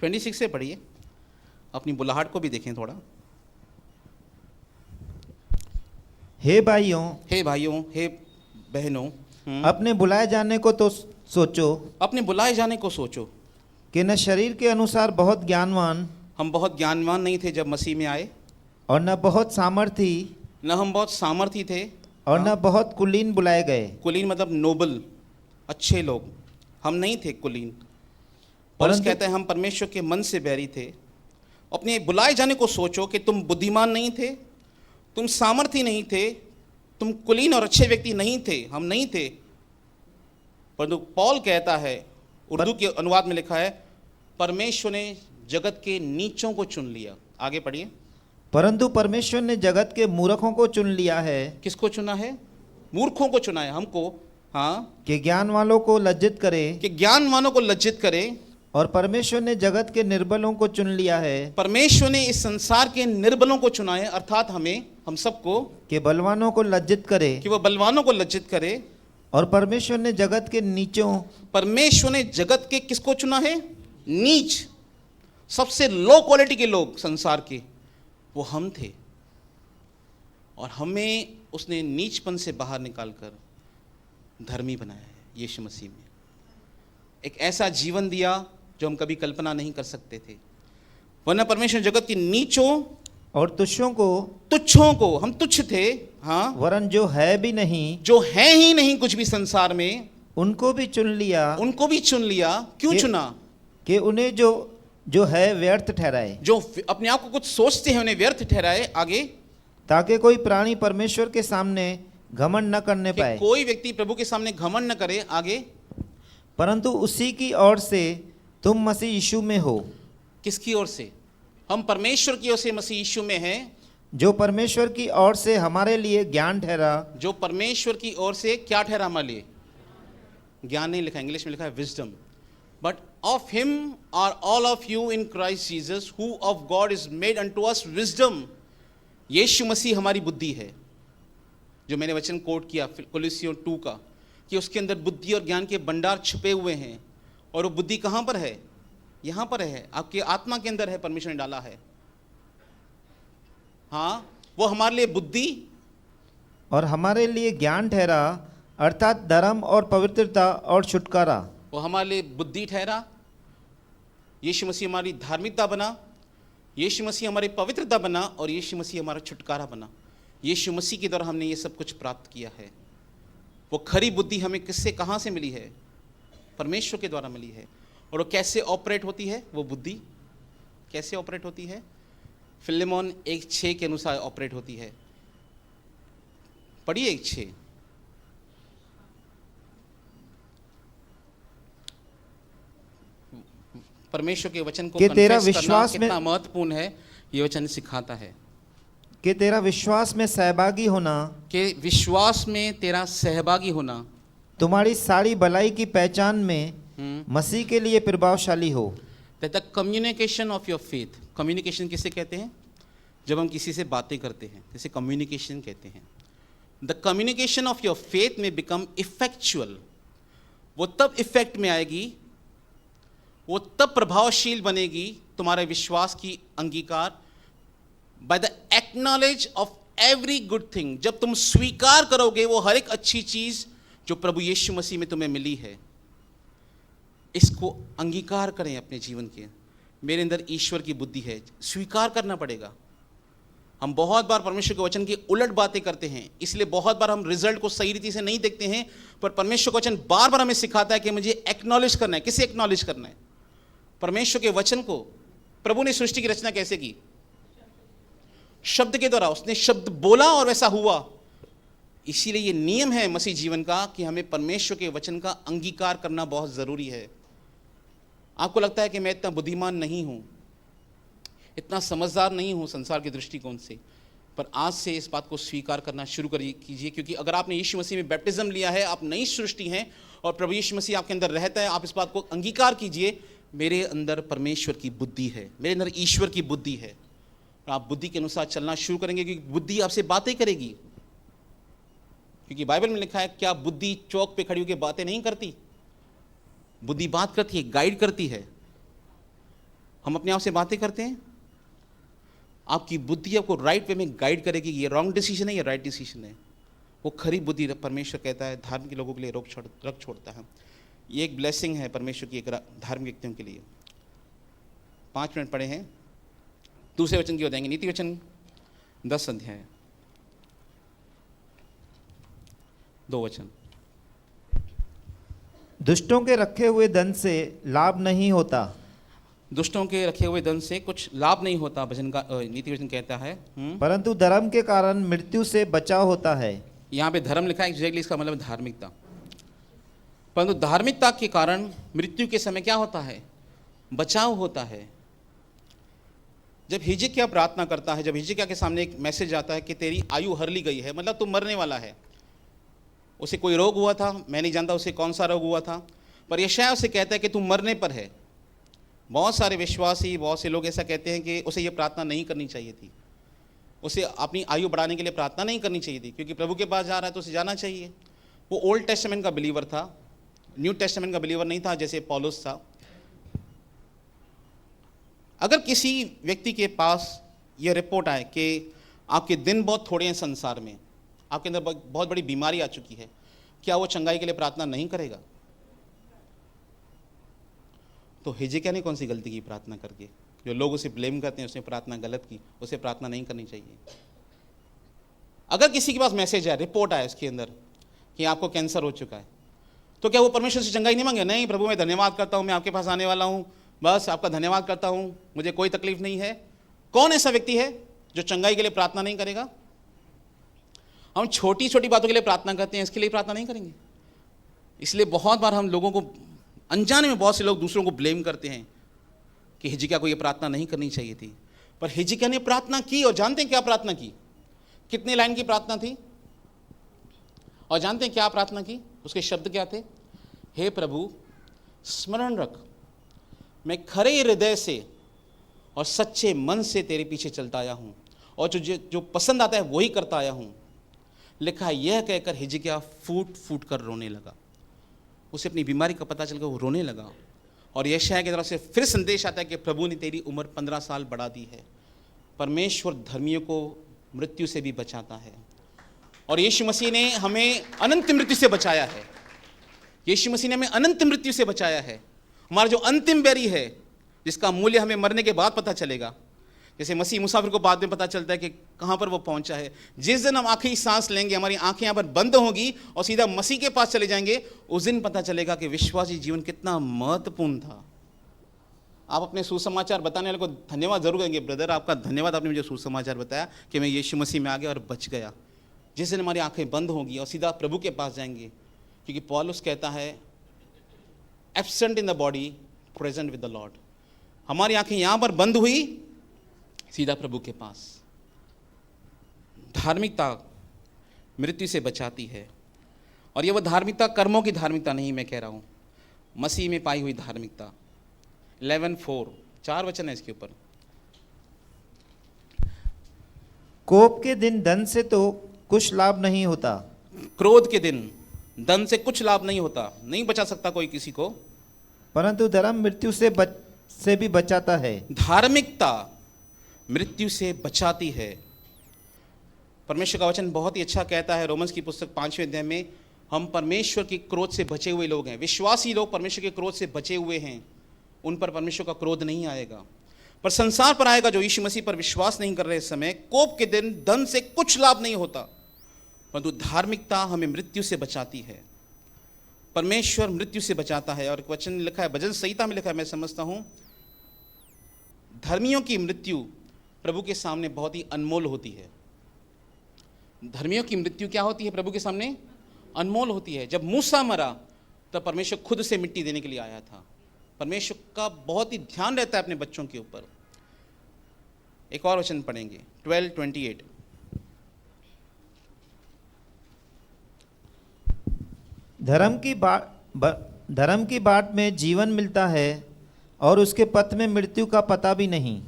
26 से पढ़िए, अपनी बुलाहट को भी देखें थोड़ा। हे भाइयों, हे बहनों, अपने बुलाए जाने को तो सोचो, अपने बुलाए जाने को सोचो कि न शरीर के अनुसार बहुत ज्ञानवान, हम बहुत ज्ञानवान नहीं थे जब मसीह में आए, और न बहुत सामर्थी, न हम बहुत सामर्थी थे, और न बहुत कुलीन बुलाए गए। कुलीन मतलब नोबल, अच्छे लोग, हम नहीं थे कुलीन। पौलुस कहता है हम परमेश्वर के मन से बैरी थे। अपने बुलाए जाने को सोचो कि तुम बुद्धिमान नहीं थे, तुम सामर्थी नहीं थे, तुम कुलीन और अच्छे व्यक्ति नहीं थे, हम नहीं थे। परंतु पौल कहता है, उर्दू के अनुवाद में लिखा है, परमेश्वर ने जगत के नीचों को चुन लिया। आगे पढ़िए। परंतु परमेश्वर ने जगत के मूर्खों को चुन लिया है। किसको चुना है? मूर्खों को चुना है, हमको, हाँ, कि ज्ञान वालों को लज्जित करे, कि ज्ञानवानों को लज्जित करे। और परमेश्वर ने जगत के निर्बलों को चुन लिया है। परमेश्वर ने इस संसार के निर्बलों को चुना है, अर्थात हमें, हम सबको, कि बलवानों को लज्जित करे, कि वह बलवानों को लज्जित करे। और परमेश्वर ने जगत के नीचों, परमेश्वर ने जगत के किसको चुना है? नीच, सबसे लो क्वालिटी के लोग संसार के, वो हम थे। और हमें उसने नीचपन से बाहर निकालकर धर्मी बनाया है यीशु मसीह में। एक ऐसा जीवन दिया जो हम कभी कल्पना नहीं कर सकते थे। वरना परमेश्वर जगत के नीचों और तुच्छों को, तुच्छों को, हम तुच्छ थे, हाँ, वरन जो है भी नहीं, जो है ही नहीं कुछ भी संसार में, उनको भी चुन लिया। उनको भी चुन लिया। क्यों चुना? कि उन्हें जो है व्यर्थ ठहराए, जो अपने आप को कुछ सोचते हैं उन्हें व्यर्थ ठहराए। आगे, ताकि कोई प्राणी परमेश्वर के सामने घमंड न करने पाए, कोई व्यक्ति प्रभु के सामने घमंड न करे। आगे, परंतु उसी की ओर से तुम मसीह यीशु में हो। किसकी ओर से? हम परमेश्वर की ओर से मसीह यीशु में हैं, जो परमेश्वर की ओर से हमारे लिए ज्ञान ठहरा। जो परमेश्वर की ओर से क्या ठहरा हमारे लिए? ज्ञान नहीं लिखा, इंग्लिश में लिखा है wisdom. But of him are all of you in Christ Jesus, who of God is made unto us wisdom. Yeshu Masih हमारी बुद्धि है, जो मैंने वचन कोट किया कोलोसियों 2 का, कि उसके अंदर बुद्धि और ज्ञान के भंडार छुपे हुए हैं। और वो बुद्धि कहाँ पर है? यहाँ पर है, आपके आत्मा के अंदर है, परमेश्वर ने डाला है। हाँ, वो हमारे लिए बुद्धि और हमारे लिए ज्ञान ठहरा, अर्थात धर्म और पवित्रता और छुटकारा। वो हमारे लिए बुद्धि ठहरा। यीशु मसीह हमारी धार्मिकता बना, यीशु मसीह हमारी पवित्रता बना, और यीशु मसीह हमारा छुटकारा बना। यीशु मसीह के द्वारा हमने ये सब कुछ प्राप्त किया है। वो खरी बुद्धि हमें किससे, कहाँ से मिली है? परमेश्वर के द्वारा मिली है। और वो कैसे ऑपरेट होती है? वो बुद्धि कैसे ऑपरेट होती है? फिलेमोन 1:6 के अनुसार ऑपरेट होती है। पढ़िए 1:6। परमेश्वर के वचन को कि तेरा कन्फेस करना विश्वास में कितना महत्वपूर्ण है, ये वचन सिखाता है। कि तेरा विश्वास में सहभागी होना, कि विश्वास में तेरा सहभागी होना तुम्हारी सारी भलाई की पहचान में मसीह के लिए प्रभावशाली हो। The communication of your faith. Communication किसे कहते हैं? जब हम किसी से बातें करते हैं, जैसे कम्युनिकेशन कहते हैं। The communication of your faith में बिकम इफेक्चुअल। वो तब इफेक्ट में आएगी, वो तब प्रभावशील बनेगी तुम्हारे विश्वास की अंगीकार, by the acknowledge of every good thing, जब तुम स्वीकार करोगे वो हर एक अच्छी चीज जो प्रभु यीशु मसीह में तुम्हें मिली है। इसको अंगीकार करें अपने जीवन के, मेरे अंदर ईश्वर की बुद्धि है, स्वीकार करना पड़ेगा। हम बहुत बार परमेश्वर के वचन की उलट बातें करते हैं, इसलिए बहुत बार हम रिजल्ट को सही रीति से नहीं देखते हैं। पर परमेश्वर का वचन बार बार हमें सिखाता है कि मुझे एक्नॉलेज करना है। किसे एक्नॉलेज करना है? परमेश्वर के वचन को। प्रभु ने सृष्टि की रचना कैसे की? शब्द के द्वारा। उसने शब्द बोला और वैसा हुआ। इसीलिए ये नियम है मसीह जीवन का कि हमें परमेश्वर के वचन का अंगीकार करना बहुत जरूरी है। आपको लगता है कि मैं इतना बुद्धिमान नहीं हूं, इतना समझदार नहीं हूं संसार के दृष्टिकोण से, पर आज से इस बात को स्वीकार करना शुरू कीजिए, क्योंकि अगर आपने यीशु मसीह में बैप्टिज्म लिया है, आप नई सृष्टि हैं और प्रभु यीशु मसीह आपके अंदर रहता है। आप इस बात को अंगीकार कीजिए, मेरे अंदर परमेश्वर की बुद्धि है, मेरे अंदर ईश्वर की बुद्धि है। और आप बुद्धि के अनुसार चलना शुरू करेंगे, क्योंकि बुद्धि आपसे बातें करेगी। क्योंकि बाइबल में लिखा है, क्या बुद्धि चौक पे खड़ी होकर बातें नहीं करती? बुद्धि बात करती है, गाइड करती है। हम अपने आप से बातें करते हैं। आपकी बुद्धि आपको राइट वे में गाइड करेगी, ये रॉन्ग डिसीजन है, ये राइट डिसीजन है। वो खरी बुद्धि परमेश्वर कहता है धार्मिक लोगों के लिए रख छोड़ता है। ये एक ब्लेसिंग है परमेश्वर की एक धार्मिक व्यक्तियों के लिए। 5 मिनट पड़े हैं, दूसरे वचन की ओर जाएंगे। नीति वचन 10 अध्याय 2 वचन। दुष्टों के रखे हुए धन से लाभ नहीं होता। दुष्टों के रखे हुए धन से कुछ लाभ नहीं होता, भजन का नीति वचन कहता है। परंतु धर्म के कारण मृत्यु से बचाव होता है। यहाँ पे धर्म लिखा है, एग्जैक्टली इसका मतलब धार्मिकता। परंतु धार्मिकता के कारण मृत्यु के समय क्या होता है? बचाव होता है। जब हिजकिय्याह प्रार्थना करता है, जब हिजकिय्याह के सामने एक मैसेज आता है कि तेरी आयु हर ली गई है, मतलब तू मरने वाला है। उसे कोई रोग हुआ था, मैं नहीं जानता उसे कौन सा रोग हुआ था, पर यशायाह उसे कहता है कि तू मरने पर है। बहुत सारे विश्वासी, बहुत से लोग ऐसा कहते हैं कि उसे ये प्रार्थना नहीं करनी चाहिए थी, उसे अपनी आयु बढ़ाने के लिए प्रार्थना नहीं करनी चाहिए थी, क्योंकि प्रभु के पास जा रहा है तो उसे जाना चाहिए। वो ओल्ड टेस्टामेंट का बिलीवर था, न्यू टेस्टामेंट का बिलीवर नहीं था जैसे पौलुस था। अगर किसी व्यक्ति के पास यह रिपोर्ट आए कि आपके दिन बहुत थोड़े हैं संसार में, आपके अंदर बहुत बड़ी बीमारी आ चुकी है, क्या वो चंगाई के लिए प्रार्थना नहीं करेगा? तो हिजकिय्याह ने कौन सी गलती की प्रार्थना करके? जो लोग उसे ब्लेम करते हैं उसने प्रार्थना गलत की, उसे प्रार्थना नहीं करनी चाहिए। अगर किसी के पास मैसेज है, रिपोर्ट आया उसके अंदर कि आपको कैंसर हो चुका है, तो क्या वो परमेश्वर से चंगाई नहीं मांगे? नहीं प्रभु, मैं धन्यवाद करता हूं, मैं आपके पास आने वाला हूं, बस आपका धन्यवाद करता हूं, मुझे कोई तकलीफ नहीं है। कौन ऐसा व्यक्ति है जो चंगाई के लिए प्रार्थना नहीं करेगा? हम छोटी छोटी बातों के लिए प्रार्थना करते हैं, इसके लिए प्रार्थना नहीं करेंगे। इसलिए बहुत बार हम लोगों को अनजाने में, बहुत से लोग दूसरों को ब्लेम करते हैं कि हिजकिय्याह को यह प्रार्थना नहीं करनी चाहिए थी। पर हिजकिय्याह ने प्रार्थना की, और जानते हैं क्या प्रार्थना की? कितने लाइन की प्रार्थना थी? और जानते हैं क्या प्रार्थना की? उसके शब्द क्या थे? हे प्रभु, स्मरण रख, मैं खरे हृदय से और सच्चे मन से तेरे पीछे चलता आया हूं, और जो पसंद आता है वही करता आया हूं। लिखा है, यह कहकर हिजकिय्याह फूट फूट कर रोने लगा। उसे अपनी बीमारी का पता चल गया, वो रोने लगा। और यशायाह की तरफ से फिर संदेश आता है कि प्रभु ने तेरी उम्र 15 साल बढ़ा दी है। परमेश्वर धर्मियों को मृत्यु से भी बचाता है, और यीशु मसीह ने हमें अनंत मृत्यु से बचाया है। यीशु मसीह ने हमें अनंत मृत्यु से बचाया है। हमारा जो अंतिम बैरी है, जिसका मूल्य हमें मरने के बाद पता चलेगा, जैसे मसीह मुसाफिर को बाद में पता चलता है कि कहाँ पर वो पहुंचा है। जिस दिन हम आखिरी सांस लेंगे, हमारी आंखें यहाँ पर बंद होंगी और सीधा मसीह के पास चले जाएंगे, उस दिन पता चलेगा कि विश्वासी जीवन कितना महत्वपूर्ण था। आप अपने सुसमाचार बताने वाले को धन्यवाद जरूर देंगे, ब्रदर आपका धन्यवाद, आपने मुझे सुसमाचार बताया कि मैं यीशु मसीह में आ गया और बच गया। जिस दिन हमारी आंखें बंद होंगी और सीधा प्रभु के पास जाएंगे, क्योंकि पौलुस कहता है absent in the body present with the Lord. हमारी आंखें यहाँ पर बंद हुई, सीधा प्रभु के पास। धार्मिकता मृत्यु से बचाती है, और ये वो धार्मिकता कर्मों की धार्मिकता नहीं, मैं कह रहा हूँ मसीह में पाई हुई धार्मिकता। 11:4 4 वचन है इसके ऊपर। कोप के दिन धन से तो कुछ लाभ नहीं होता। क्रोध के दिन धन से कुछ लाभ नहीं होता, नहीं बचा सकता कोई किसी को। परंतु धर्म मृत्यु से भी बचाता है। धार्मिकता मृत्यु से बचाती है। परमेश्वर का वचन बहुत ही अच्छा कहता है रोमन्स की पुस्तक 5वें अध्याय में, हम परमेश्वर के क्रोध से बचे हुए लोग हैं। विश्वासी लोग परमेश्वर के क्रोध से बचे हुए हैं, उन पर परमेश्वर का क्रोध नहीं आएगा। पर संसार पर आएगा जो यीशु मसीह पर विश्वास नहीं कर रहे इस समय। कोप के दिन धन से कुछ लाभ नहीं होता, परंतु धार्मिकता हमें मृत्यु से बचाती है। परमेश्वर मृत्यु से बचाता है। और एक वचन लिखा है, भजन संहिता में लिखा है, मैं समझता हूं धर्मियों की मृत्यु प्रभु के सामने बहुत ही अनमोल होती है। धर्मियों की मृत्यु क्या होती है? प्रभु के सामने अनमोल होती है। जब मूसा मरा तब परमेश्वर खुद से मिट्टी देने के लिए आया था। परमेश्वर का बहुत ही ध्यान रहता है अपने बच्चों के ऊपर। एक और वचन पढ़ेंगे 12:28। धर्म की बाट में जीवन मिलता है और उसके पथ में मृत्यु का पता भी नहीं।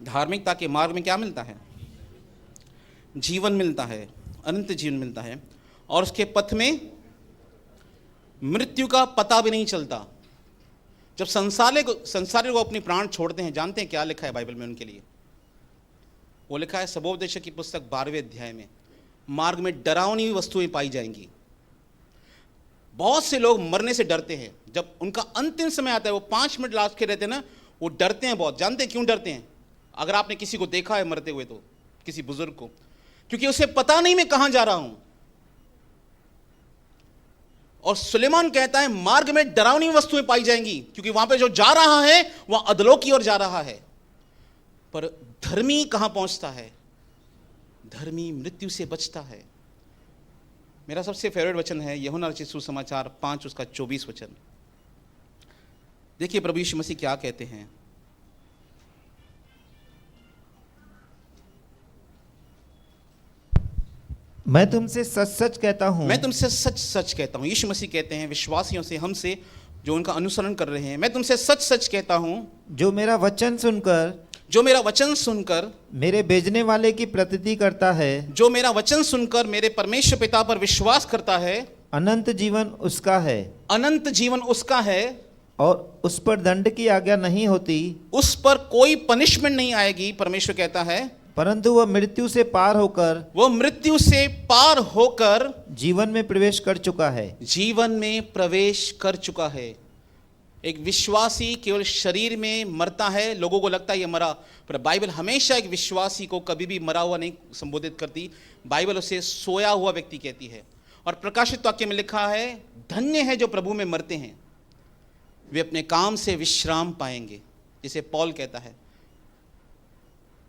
धार्मिकता के मार्ग में क्या मिलता है? जीवन मिलता है, अनंत जीवन मिलता है, और उसके पथ में मृत्यु का पता भी नहीं चलता। जब संसारी को अपने प्राण छोड़ते हैं, जानते हैं क्या लिखा है बाइबल में उनके लिए? वो लिखा है सबोपदेशक की पुस्तक 12वें अध्याय में, मार्ग में डरावनी वस्तुएं पाई जाएंगी। बहुत से लोग मरने से डरते हैं। जब उनका अंतिम समय आता है, वो 5 मिनट लास्ट के रहते हैं ना, वो डरते हैं बहुत। जानते हैं क्यों डरते हैं? अगर आपने किसी को देखा है मरते हुए, तो किसी बुजुर्ग को, क्योंकि उसे पता नहीं मैं कहां जा रहा हूं। और सुलेमान कहता है मार्ग में डरावनी वस्तुएं पाई जाएंगी, क्योंकि वहां पे जो जा रहा है वह अधलोक की ओर जा रहा है। पर धर्मी कहां पहुंचता है? धर्मी मृत्यु से बचता है। मेरा सबसे फेवरेट वचन है यूहन्ना रचित सुसमाचार 5 उसका 24 वचन। देखिए प्रभु यीशु मसीह क्या कहते हैं। मैं तुमसे सच सच कहता हूं, मैं तुमसे सच सच कहता हूं। यीशु मसीह कहते हैं विश्वासियों से, हमसे जो उनका अनुसरण कर रहे हैं, मैं तुमसे सच सच कहता हूं, जो मेरा वचन सुनकर मेरे भेजने वाले की प्रतीति करता है, जो मेरा वचन सुनकर मेरे परमेश्वर पिता पर विश्वास करता है, अनंत जीवन उसका है। अनंत जीवन उसका है, और उस पर दंड की आज्ञा नहीं होती, उस पर कोई पनिशमेंट नहीं आएगी। परमेश्वर कहता है, परंतु वह मृत्यु से पार होकर जीवन में प्रवेश कर चुका है। जीवन में प्रवेश कर चुका है। एक विश्वासी केवल शरीर में मरता है, लोगों को लगता है ये मरा, पर बाइबल हमेशा एक विश्वासी को कभी भी मरा हुआ नहीं संबोधित करती। बाइबल उसे सोया हुआ व्यक्ति कहती है। और प्रकाशित वाक्य में लिखा है, धन्य है जो प्रभु में मरते हैं, वे अपने काम से विश्राम पाएंगे, जिसे पौल कहता है।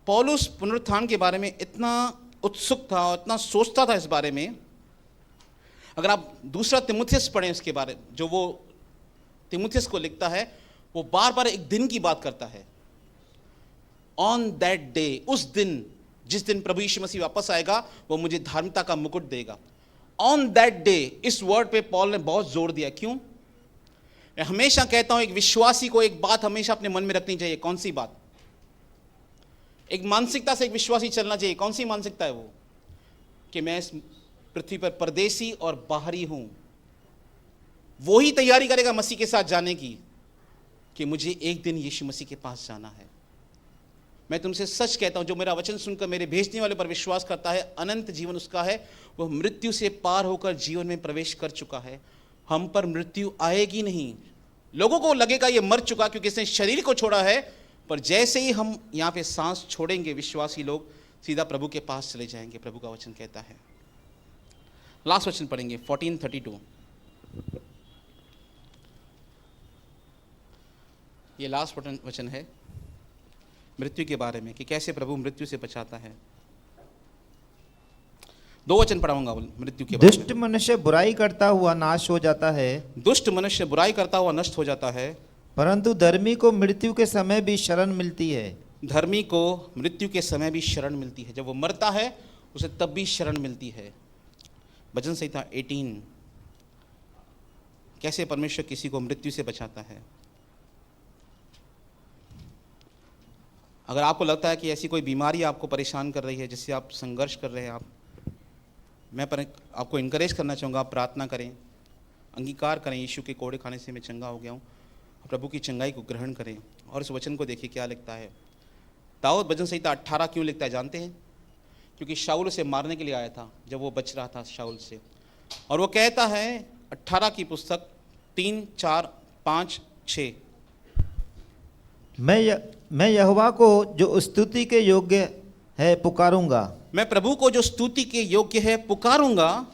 पौलुस पुनरुत्थान के बारे में इतना उत्सुक था और इतना सोचता था इस बारे में। अगर आप दूसरा तिमुथियस पढ़ें इसके बारे, जो वो तिमुथियस को लिखता है, वो बार बार एक दिन की बात करता है। ऑन दैट डे, उस दिन जिस दिन प्रभु यीशु मसीह वापस आएगा, वो मुझे धार्मिकता का मुकुट देगा। ऑन दैट डे, इस वर्ड पे पॉल ने बहुत जोर दिया। क्यों? मैं हमेशा कहता हूं एक विश्वासी को एक बात हमेशा अपने मन में रखनी चाहिए। कौन सी बात? एक मानसिकता से एक विश्वासी चलना चाहिए। कौन सी मानसिकता है वो? कि मैं इस पृथ्वी पर परदेशी और बाहरी हूं। वो ही तैयारी करेगा मसीह के साथ जाने की, कि मुझे एक दिन यीशु मसीह के पास जाना है। मैं तुमसे सच कहता हूं, जो मेरा वचन सुनकर मेरे भेजने वाले पर विश्वास करता है, अनंत जीवन उसका है। वह मृत्यु से पार होकर जीवन में प्रवेश कर चुका है। हम पर मृत्यु आएगी नहीं। लोगों को लगेगा ये मर चुका क्योंकि इसने शरीर को छोड़ा है, पर जैसे ही हम यहाँ पे सांस छोड़ेंगे, विश्वासी लोग सीधा प्रभु के पास चले जाएंगे। प्रभु का वचन कहता है। लास्ट वचन पढ़ेंगे 14:32। ये लास्ट वचन है मृत्यु के बारे में, कि कैसे प्रभु मृत्यु से बचाता है। 2 वचन पढ़ाऊंगा मृत्यु के बारे में। दुष्ट मनुष्य बुराई करता हुआ नाश हो जाता है, दुष्ट मनुष्य बुराई करता हुआ नष्ट हो जाता है, परंतु धर्मी को मृत्यु के समय भी शरण मिलती है। धर्मी को मृत्यु के समय भी शरण मिलती है। जब वो मरता है उसे तब भी शरण मिलती है। भजन संहिता 18, कैसे परमेश्वर किसी को मृत्यु से बचाता है। अगर आपको लगता है कि ऐसी कोई बीमारी आपको परेशान कर रही है, जिससे आप संघर्ष कर रहे हैं, मैं आपको इनकरेज करना चाहूँगा, आप प्रार्थना करें। अंगीकार करें, यीशु के कोड़े खाने से मैं चंगा हो गया हूँ, प्रभु की चंगाई को ग्रहण करें। और इस वचन को देखिए क्या लिखता है। दाऊद भजन संहिता 18 क्यों लिखता है जानते हैं? क्योंकि शाऊल उसे मारने के लिए आया था जब वो बच रहा था शाऊल से। और वो कहता है 18 की पुस्तक 3, 4, 5, 6, मैं यहोवा को जो स्तुति के योग्य है पुकारूंगा, मैं प्रभु को जो स्तुति के योग्य है पुकारूंगा।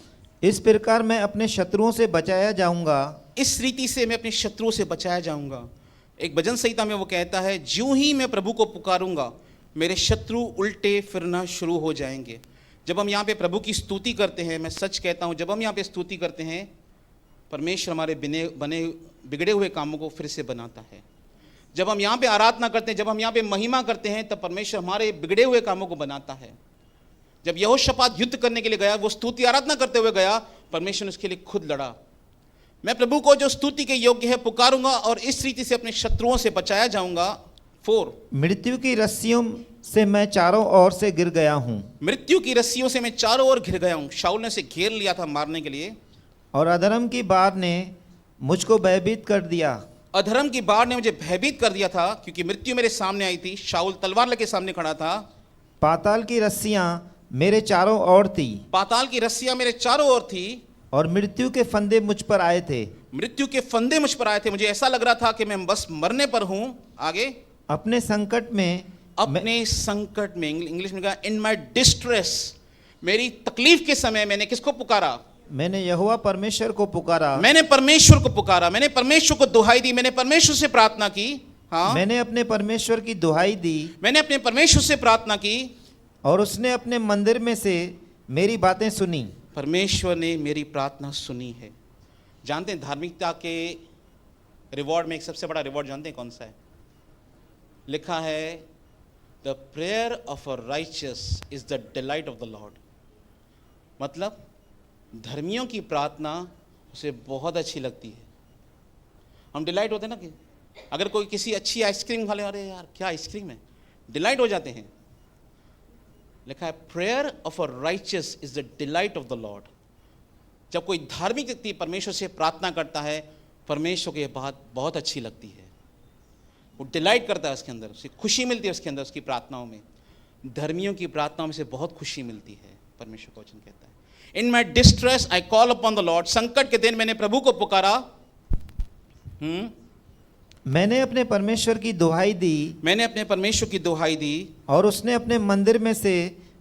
इस प्रकार मैं अपने शत्रुओं से बचाया जाऊंगा, इस रीति से मैं अपने शत्रुओं से बचाया जाऊंगा। एक भजन संहिता में वो कहता है ज्यों ही मैं प्रभु को पुकारूंगा मेरे शत्रु उल्टे फिरना शुरू हो जाएंगे। जब हम यहाँ पे प्रभु की स्तुति करते हैं, मैं सच कहता हूँ, जब हम यहाँ पे स्तुति करते हैं परमेश्वर हमारे बने बिगड़े हुए कामों को फिर से बनाता है। जब हम यहाँ पे आराधना करते हैं, जब हम यहाँ पे महिमा करते हैं, तब परमेश्वर हमारे बिगड़े हुए कामों को बनाता है। जब यहोशापात युद्ध करने के लिए गया, वो स्तुति आराधना करते हुए गया, परमेश्वर ने उसके लिए खुद लड़ा। मैं प्रभु को जो स्तुति के योग्य है पुकारूंगा और इस रीति से अपने शत्रुओं से बचाया जाऊंगा। 4, मृत्यु की रस्सियों से मैं चारों ओर से गिर गया हूँ, मृत्यु की रस्सियों से मैं चारों ओर घिर गया हूँ। शाऊल ने उसे घेर लिया था मारने के लिए। और अधर्म की बाढ़ ने मुझको भयभीत कर दिया, अधर्म की बाढ़ ने मुझे भयभीत कर दिया था, क्योंकि मृत्यु मेरे सामने आई थी। शाऊल तलवार लेके सामने खड़ा था। पाताल की रस्सियां मेरे चारों ओर थी, पाताल की रस्सियां मेरे चारों ओर थी, और मृत्यु के फंदे मुझ पर आए थे। मृत्यु के फंदे मुझ पर आए थे। मुझे ऐसा लग रहा था कि मैं बस मरने पर हूं। आगे, अपने संकट में अपने संकट में, इंग्लिश में कहा इन माय डिस्ट्रेस, मेरी तकलीफ के समय मैंने किसको पुकारा? मैंने यहोवा परमेश्वर को पुकारा, मैंने परमेश्वर को पुकारा, मैंने परमेश्वर को दुहाई दी, मैंने परमेश्वर से प्रार्थना की। हाँ, मैंने अपने परमेश्वर की दुहाई दी, मैंने अपने परमेश्वर से प्रार्थना की और उसने अपने मंदिर में से मेरी बातें सुनी। परमेश्वर ने मेरी प्रार्थना सुनी है। जानते हैं धार्मिकता के रिवॉर्ड में एक सबसे बड़ा रिवॉर्ड जानते हैं कौन सा है? लिखा है the prayer of a righteous is the delight of the Lord. मतलब धर्मियों की प्रार्थना उसे बहुत अच्छी लगती है। हम डिलाइट होते हैं ना, कि अगर कोई किसी अच्छी आइसक्रीम खा ले, अरे यार क्या आइसक्रीम है, डिलाइट हो जाते हैं। लिखा है prayer of a righteous is the delight of the Lord. जब कोई धार्मिक व्यक्ति परमेश्वर से प्रार्थना करता है, परमेश्वर को यह बात बहुत अच्छी लगती है, वो डिलाइट करता है, उसके अंदर उसे खुशी मिलती है, उसके अंदर उसकी प्रार्थनाओं में। धर्मियों की प्रार्थनाओं में से बहुत खुशी मिलती है। परमेश्वर का वचन कहता है in my distress I call upon the Lord. संकट के दिन मैंने प्रभु को पुकारा। मैंने अपने परमेश्वर की दुहाई दी, मैंने अपने परमेश्वर की दुहाई दी, और उसने अपने मंदिर में से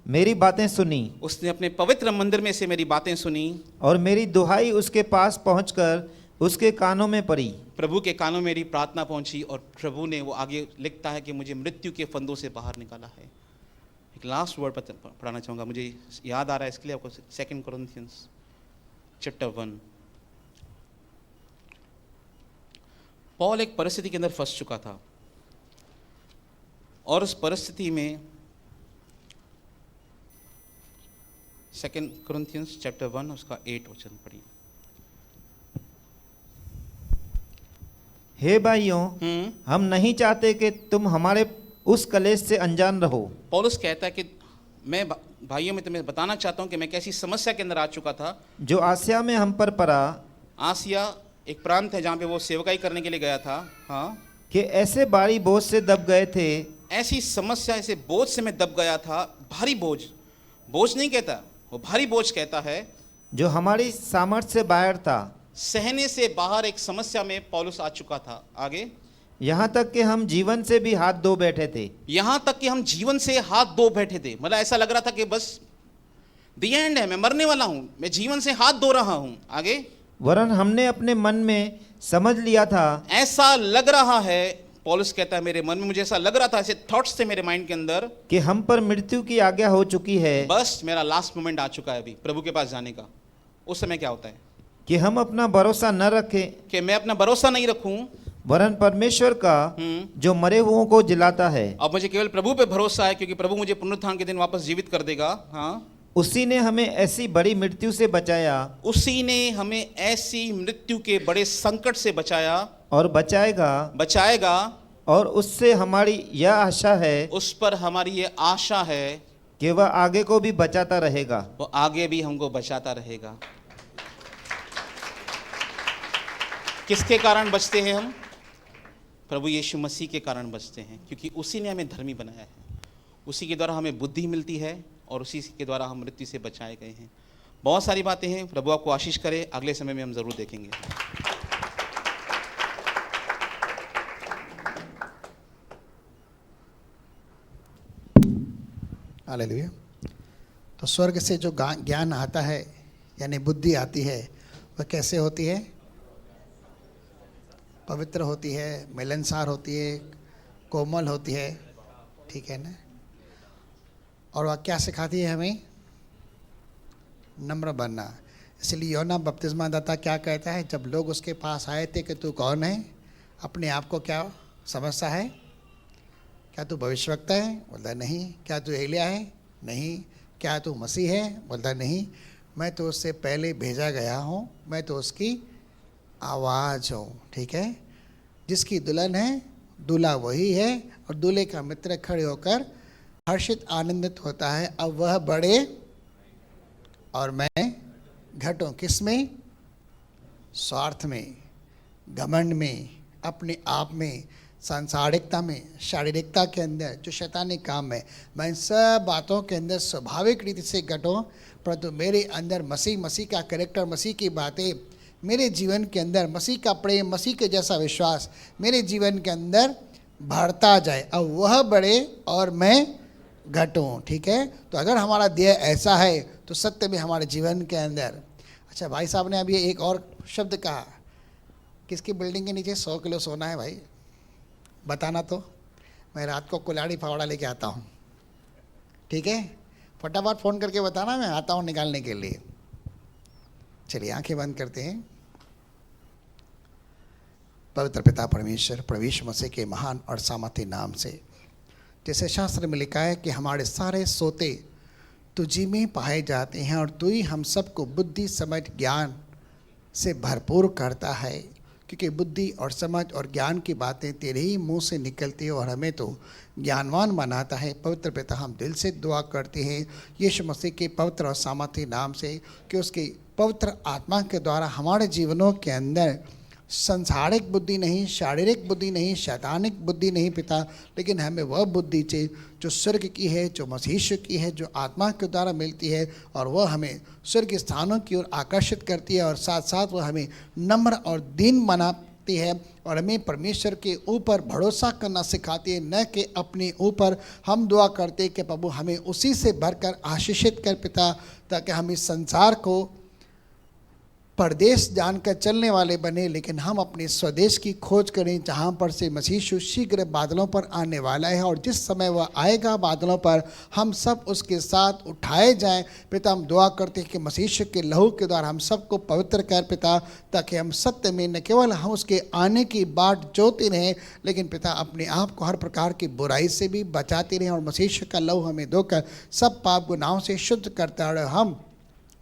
मेरी बातें सुनी। उसने अपने पवित्र मंदिर में से मेरी बातें सुनी, और मेरी दुहाई उसके पास पहुंचकर उसके कानों में पड़ी। प्रभु के कानों में मेरी प्रार्थना पहुंची, और प्रभु ने, वो आगे लिखता है कि मुझे मृत्यु के फंदों से बाहर निकाला है। एक लास्ट वर्ड पढ़ाना चाहूँगा, मुझे याद आ रहा है, इसके लिए आपको 2 कोरिन्थियंस चैप्टर 1। पौल एक परिस्थिति के अंदर फंस चुका था, और उस परिस्थिति में 2 कोरिन्थियंस चैप्टर 1 उसका 8 वचन पढ़िए। हे भाइयों, हम नहीं चाहते कि तुम हमारे उस कलेश से अनजान रहो। पौलुस कहता है कि मैं भाइयों में तुम्हें बताना चाहता हूं कि मैं कैसी समस्या के अंदर आ चुका था, जो आसिया में हम पर पड़ा। आसिया एक प्रांत है जहाँ पे वो सेवकाई करने के लिए गया था। हाँ, कि ऐसे भारी बोझ से दब गए थे। ऐसी समस्या, ऐसे बोझ से मैं दब गया था। भारी बोझ, बोझ नहीं कहता वो, भारी बोझ कहता है, जो हमारी सामर्थ्य से बाहर था। सहने से बाहर एक समस्या में पौलुस आ चुका था। आगे, यहाँ तक कि हम जीवन से भी हाथ धो बैठे थे। यहाँ तक कि हम जीवन से हाथ धो बैठे थे। मतलब ऐसा लग रहा था कि बस द एंड है, मैं मरने वाला हूँ, मैं जीवन से हाथ धो रहा हूँ। आगे, वरन हमने अपने मन में समझ लिया था, ऐसा लग रहा है, पौलुस कहता है मेरे मन में, मुझे ऐसा लग रहा था, ऐसे थॉट्स थे मेरे माइंड के अंदर, कि हम पर मृत्यु की आज्ञा हो चुकी है। बस मेरा लास्ट मोमेंट आ चुका है अभी प्रभु के पास जाने का। उस समय क्या होता है कि हम अपना भरोसा न रखें, कि मैं अपना भरोसा नहीं रखूं, वरन परमेश्वर का जो मरे हुओं को जिलाता है। अब मुझे केवल प्रभु पे भरोसा है, क्योंकि प्रभु मुझे पुनरुत्थान के दिन वापस जीवित कर देगा। हाँ, उसी ने हमें ऐसी बड़ी मृत्यु से बचाया, उसी ने हमें ऐसी मृत्यु के बड़े संकट से बचाया और बचाएगा। और उससे हमारी यह आशा है, उस पर हमारी ये आशा है कि वह आगे को भी बचाता रहेगा। वो आगे भी हमको बचाता रहेगा। किसके कारण बचते हैं हम? प्रभु यीशु मसीह के कारण बचते हैं, क्योंकि उसी ने हमें धर्मी बनाया है, उसी के द्वारा हमें बुद्धि मिलती है और उसी के द्वारा हम मृत्यु से बचाए गए हैं। बहुत सारी बातें हैं, प्रभु आपको आशीष करे, अगले समय में हम ज़रूर देखेंगे। हालेलुया। तो स्वर्ग से जो ज्ञान आता है यानी बुद्धि आती है, वह कैसे होती है? पवित्र होती है, मिलनसार होती है, कोमल होती है, ठीक है ना। और वह क्या सिखाती है हमें? नम्र बनना। इसलिए यूहन्ना बपतिस्मा दाता क्या कहता है, जब लोग उसके पास आए थे कि तू कौन है, अपने आप को क्या समझता है? क्या तू भविष्यवक्ता है? बोलता नहीं। क्या तू एलिया है? नहीं। क्या तू मसीह है? बोलता नहीं। मैं तो उससे पहले भेजा गया हूँ, मैं तो उसकी आवाज़ हूँ, ठीक है। जिसकी दुल्हन है, दूल्हा वही है, और दूल्हे का मित्र खड़े होकर हर्षित आनंदित होता है। अब वह बढ़े और मैं घटूं। किस में? स्वार्थ में, घमंड में, अपने आप में, सांसारिकता में, शारीरिकता के अंदर जो शैतानी काम है, मैं इन सब बातों के अंदर स्वाभाविक रीति से घटूं, परंतु मेरे अंदर मसीह का कैरेक्टर, मसीह की बातें मेरे जीवन के अंदर, मसीह का प्रेम, मसीह के जैसा विश्वास मेरे जीवन के अंदर बढ़ता जाए। अब वह बढ़े और मैं घटूं, ठीक है। तो अगर हमारा ध्येय ऐसा है तो सत्य में हमारे जीवन के अंदर। अच्छा, भाई साहब ने अभी एक और शब्द कहा, किसकी बिल्डिंग के नीचे 100 किलो सोना है? भाई बताना तो, मैं रात को कुल्हाड़ी फावड़ा लेके आता हूँ, ठीक है। फटाफट फ़ोन करके बताना, मैं आता हूँ निकालने के लिए। चलिए आंखें बंद करते हैं। पवित्र पिता परमेश्वर, प्रभु यीशु मसीह के महान और सामर्थी नाम से, जैसे शास्त्र में लिखा है कि हमारे सारे सोते तुझी में पाए जाते हैं और तू ही हम सबको बुद्धि, समझ, ज्ञान से भरपूर करता है, क्योंकि बुद्धि और समझ और ज्ञान की बातें तेरे ही मुंह से निकलती है और हमें तो ज्ञानवान बनाता है। पवित्र पिता, हम दिल से दुआ करते हैं यीशु मसीह के पवित्र और सामर्थी नाम से कि उसकी पवित्र आत्मा के द्वारा हमारे जीवनों के अंदर संसारिक बुद्धि नहीं, शारीरिक बुद्धि नहीं, शैतानिक बुद्धि नहीं पिता, लेकिन हमें वह बुद्धि चाहिए जो स्वर्ग की है, जो मसीह की है, जो आत्मा के द्वारा मिलती है, और वह हमें स्वर्ग स्थानों की ओर आकर्षित करती है, और साथ साथ वह हमें नम्र और दीन बनाती है, और हमें परमेश्वर के ऊपर भरोसा करना सिखाती है, न कि अपने ऊपर। हम दुआ करते हैं कि प्रभु हमें उसी से भरकर आशीषित कर पिता, ताकि हम इस संसार को परदेश जानकर चलने वाले बने, लेकिन हम अपने स्वदेश की खोज करें, जहाँ पर से मसीह शीघ्र बादलों पर आने वाला है, और जिस समय वह आएगा बादलों पर हम सब उसके साथ उठाए जाएं। पिता, हम दुआ करते हैं कि मसीह के लहू के द्वारा हम सबको पवित्र कर पिता, ताकि हम सत्य में न केवल हम उसके आने की बाट जोते रहें, लेकिन पिता अपने आप को हर प्रकार की बुराई से भी बचाते रहें, और मसीह का लहू हमें धोकर सब पाप गुनाहों से शुद्ध करता रहे, हम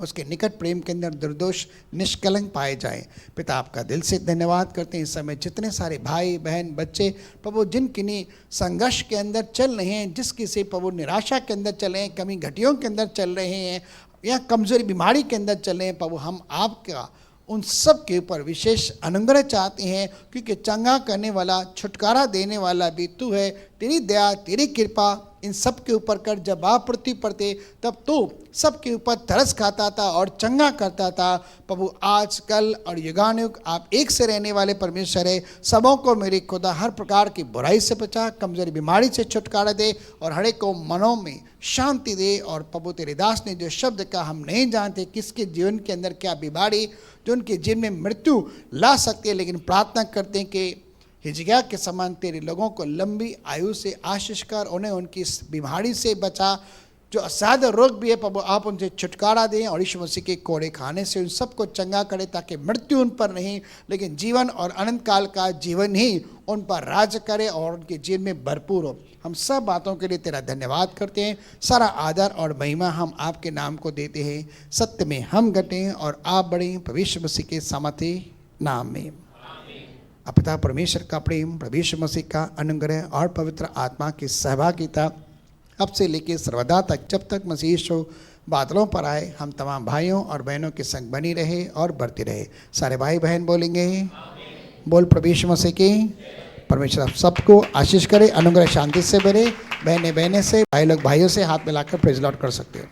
उसके निकट प्रेम के अंदर निर्दोष निष्कलंक पाए जाएं। पिता, आपका दिल से धन्यवाद करते हैं। इस समय जितने सारे भाई बहन बच्चे प्रभु जिन किन्हीं संघर्ष के अंदर चल रहे हैं, जिस किसी प्रभु निराशा के अंदर चल रहे हैं, कमी घटियों के अंदर चल रहे हैं, या कमजोरी बीमारी के अंदर चल रहे हैं, प्रभु हम आपका उन सब के ऊपर विशेष अनुग्रह चाहते हैं, क्योंकि चंगा करने वाला, छुटकारा देने वाला भी तू है। तेरी दया, तेरी कृपा इन सब के ऊपर कर। जब आप पृथ्वी पर थे तब तू सबके ऊपर तरस खाता था और चंगा करता था। प्रभु आज, कल और युगानुयुग आप एक से रहने वाले परमेश्वर है। सबों को मेरी खुदा हर प्रकार की बुराई से बचा, कमजोरी बीमारी से छुटकारा दे, और हर एक को मनों में शांति दे। और प्रभु तेरे दास ने जो शब्द का, हम नहीं जानते किसके जीवन के अंदर क्या बीमारी जो उनके जीवन में मृत्यु ला सकती है, लेकिन प्रार्थना करते हैं कि हिजकिय्याह के समान तेरे लोगों को लंबी आयु से आशीष कर, उन्हें उनकी इस बीमारी से बचा जो असाध्य रोग भी है। प्रभु आप उनसे छुटकारा दें, और यीशु मसीह के कोड़े खाने से उन सबको चंगा करें, ताकि मृत्यु उन पर नहीं, लेकिन जीवन और अनंत काल का जीवन ही उन पर राज करे और उनके जीवन में भरपूर हो। हम सब बातों के लिए तेरा धन्यवाद करते हैं। सारा आदर और महिमा हम आपके नाम को देते हैं। सत्य में हम घटें और आप बढ़ें, प्रभु यीशु मसीह के सामर्थी नाम में। पिता परमेश्वर का प्रेम, प्रभु यीशु मसीह का अनुग्रह और पवित्र आत्मा की सहभागिता अब से लेकर सर्वदा तक, जब तक मसीह यीशु बादलों पर आए, हम तमाम भाइयों और बहनों के संग बनी रहे और बढ़ती रहे। सारे भाई बहन बोलेंगे। बोल प्रभु यीशु मसीह की। परमेश्वर आप सबको आशीष करे, अनुग्रह शांति से भरे। बहने बहने से, भाई लोग भाइयों से हाथ मिलाकर प्रेज लॉर्ड कर सकते हो।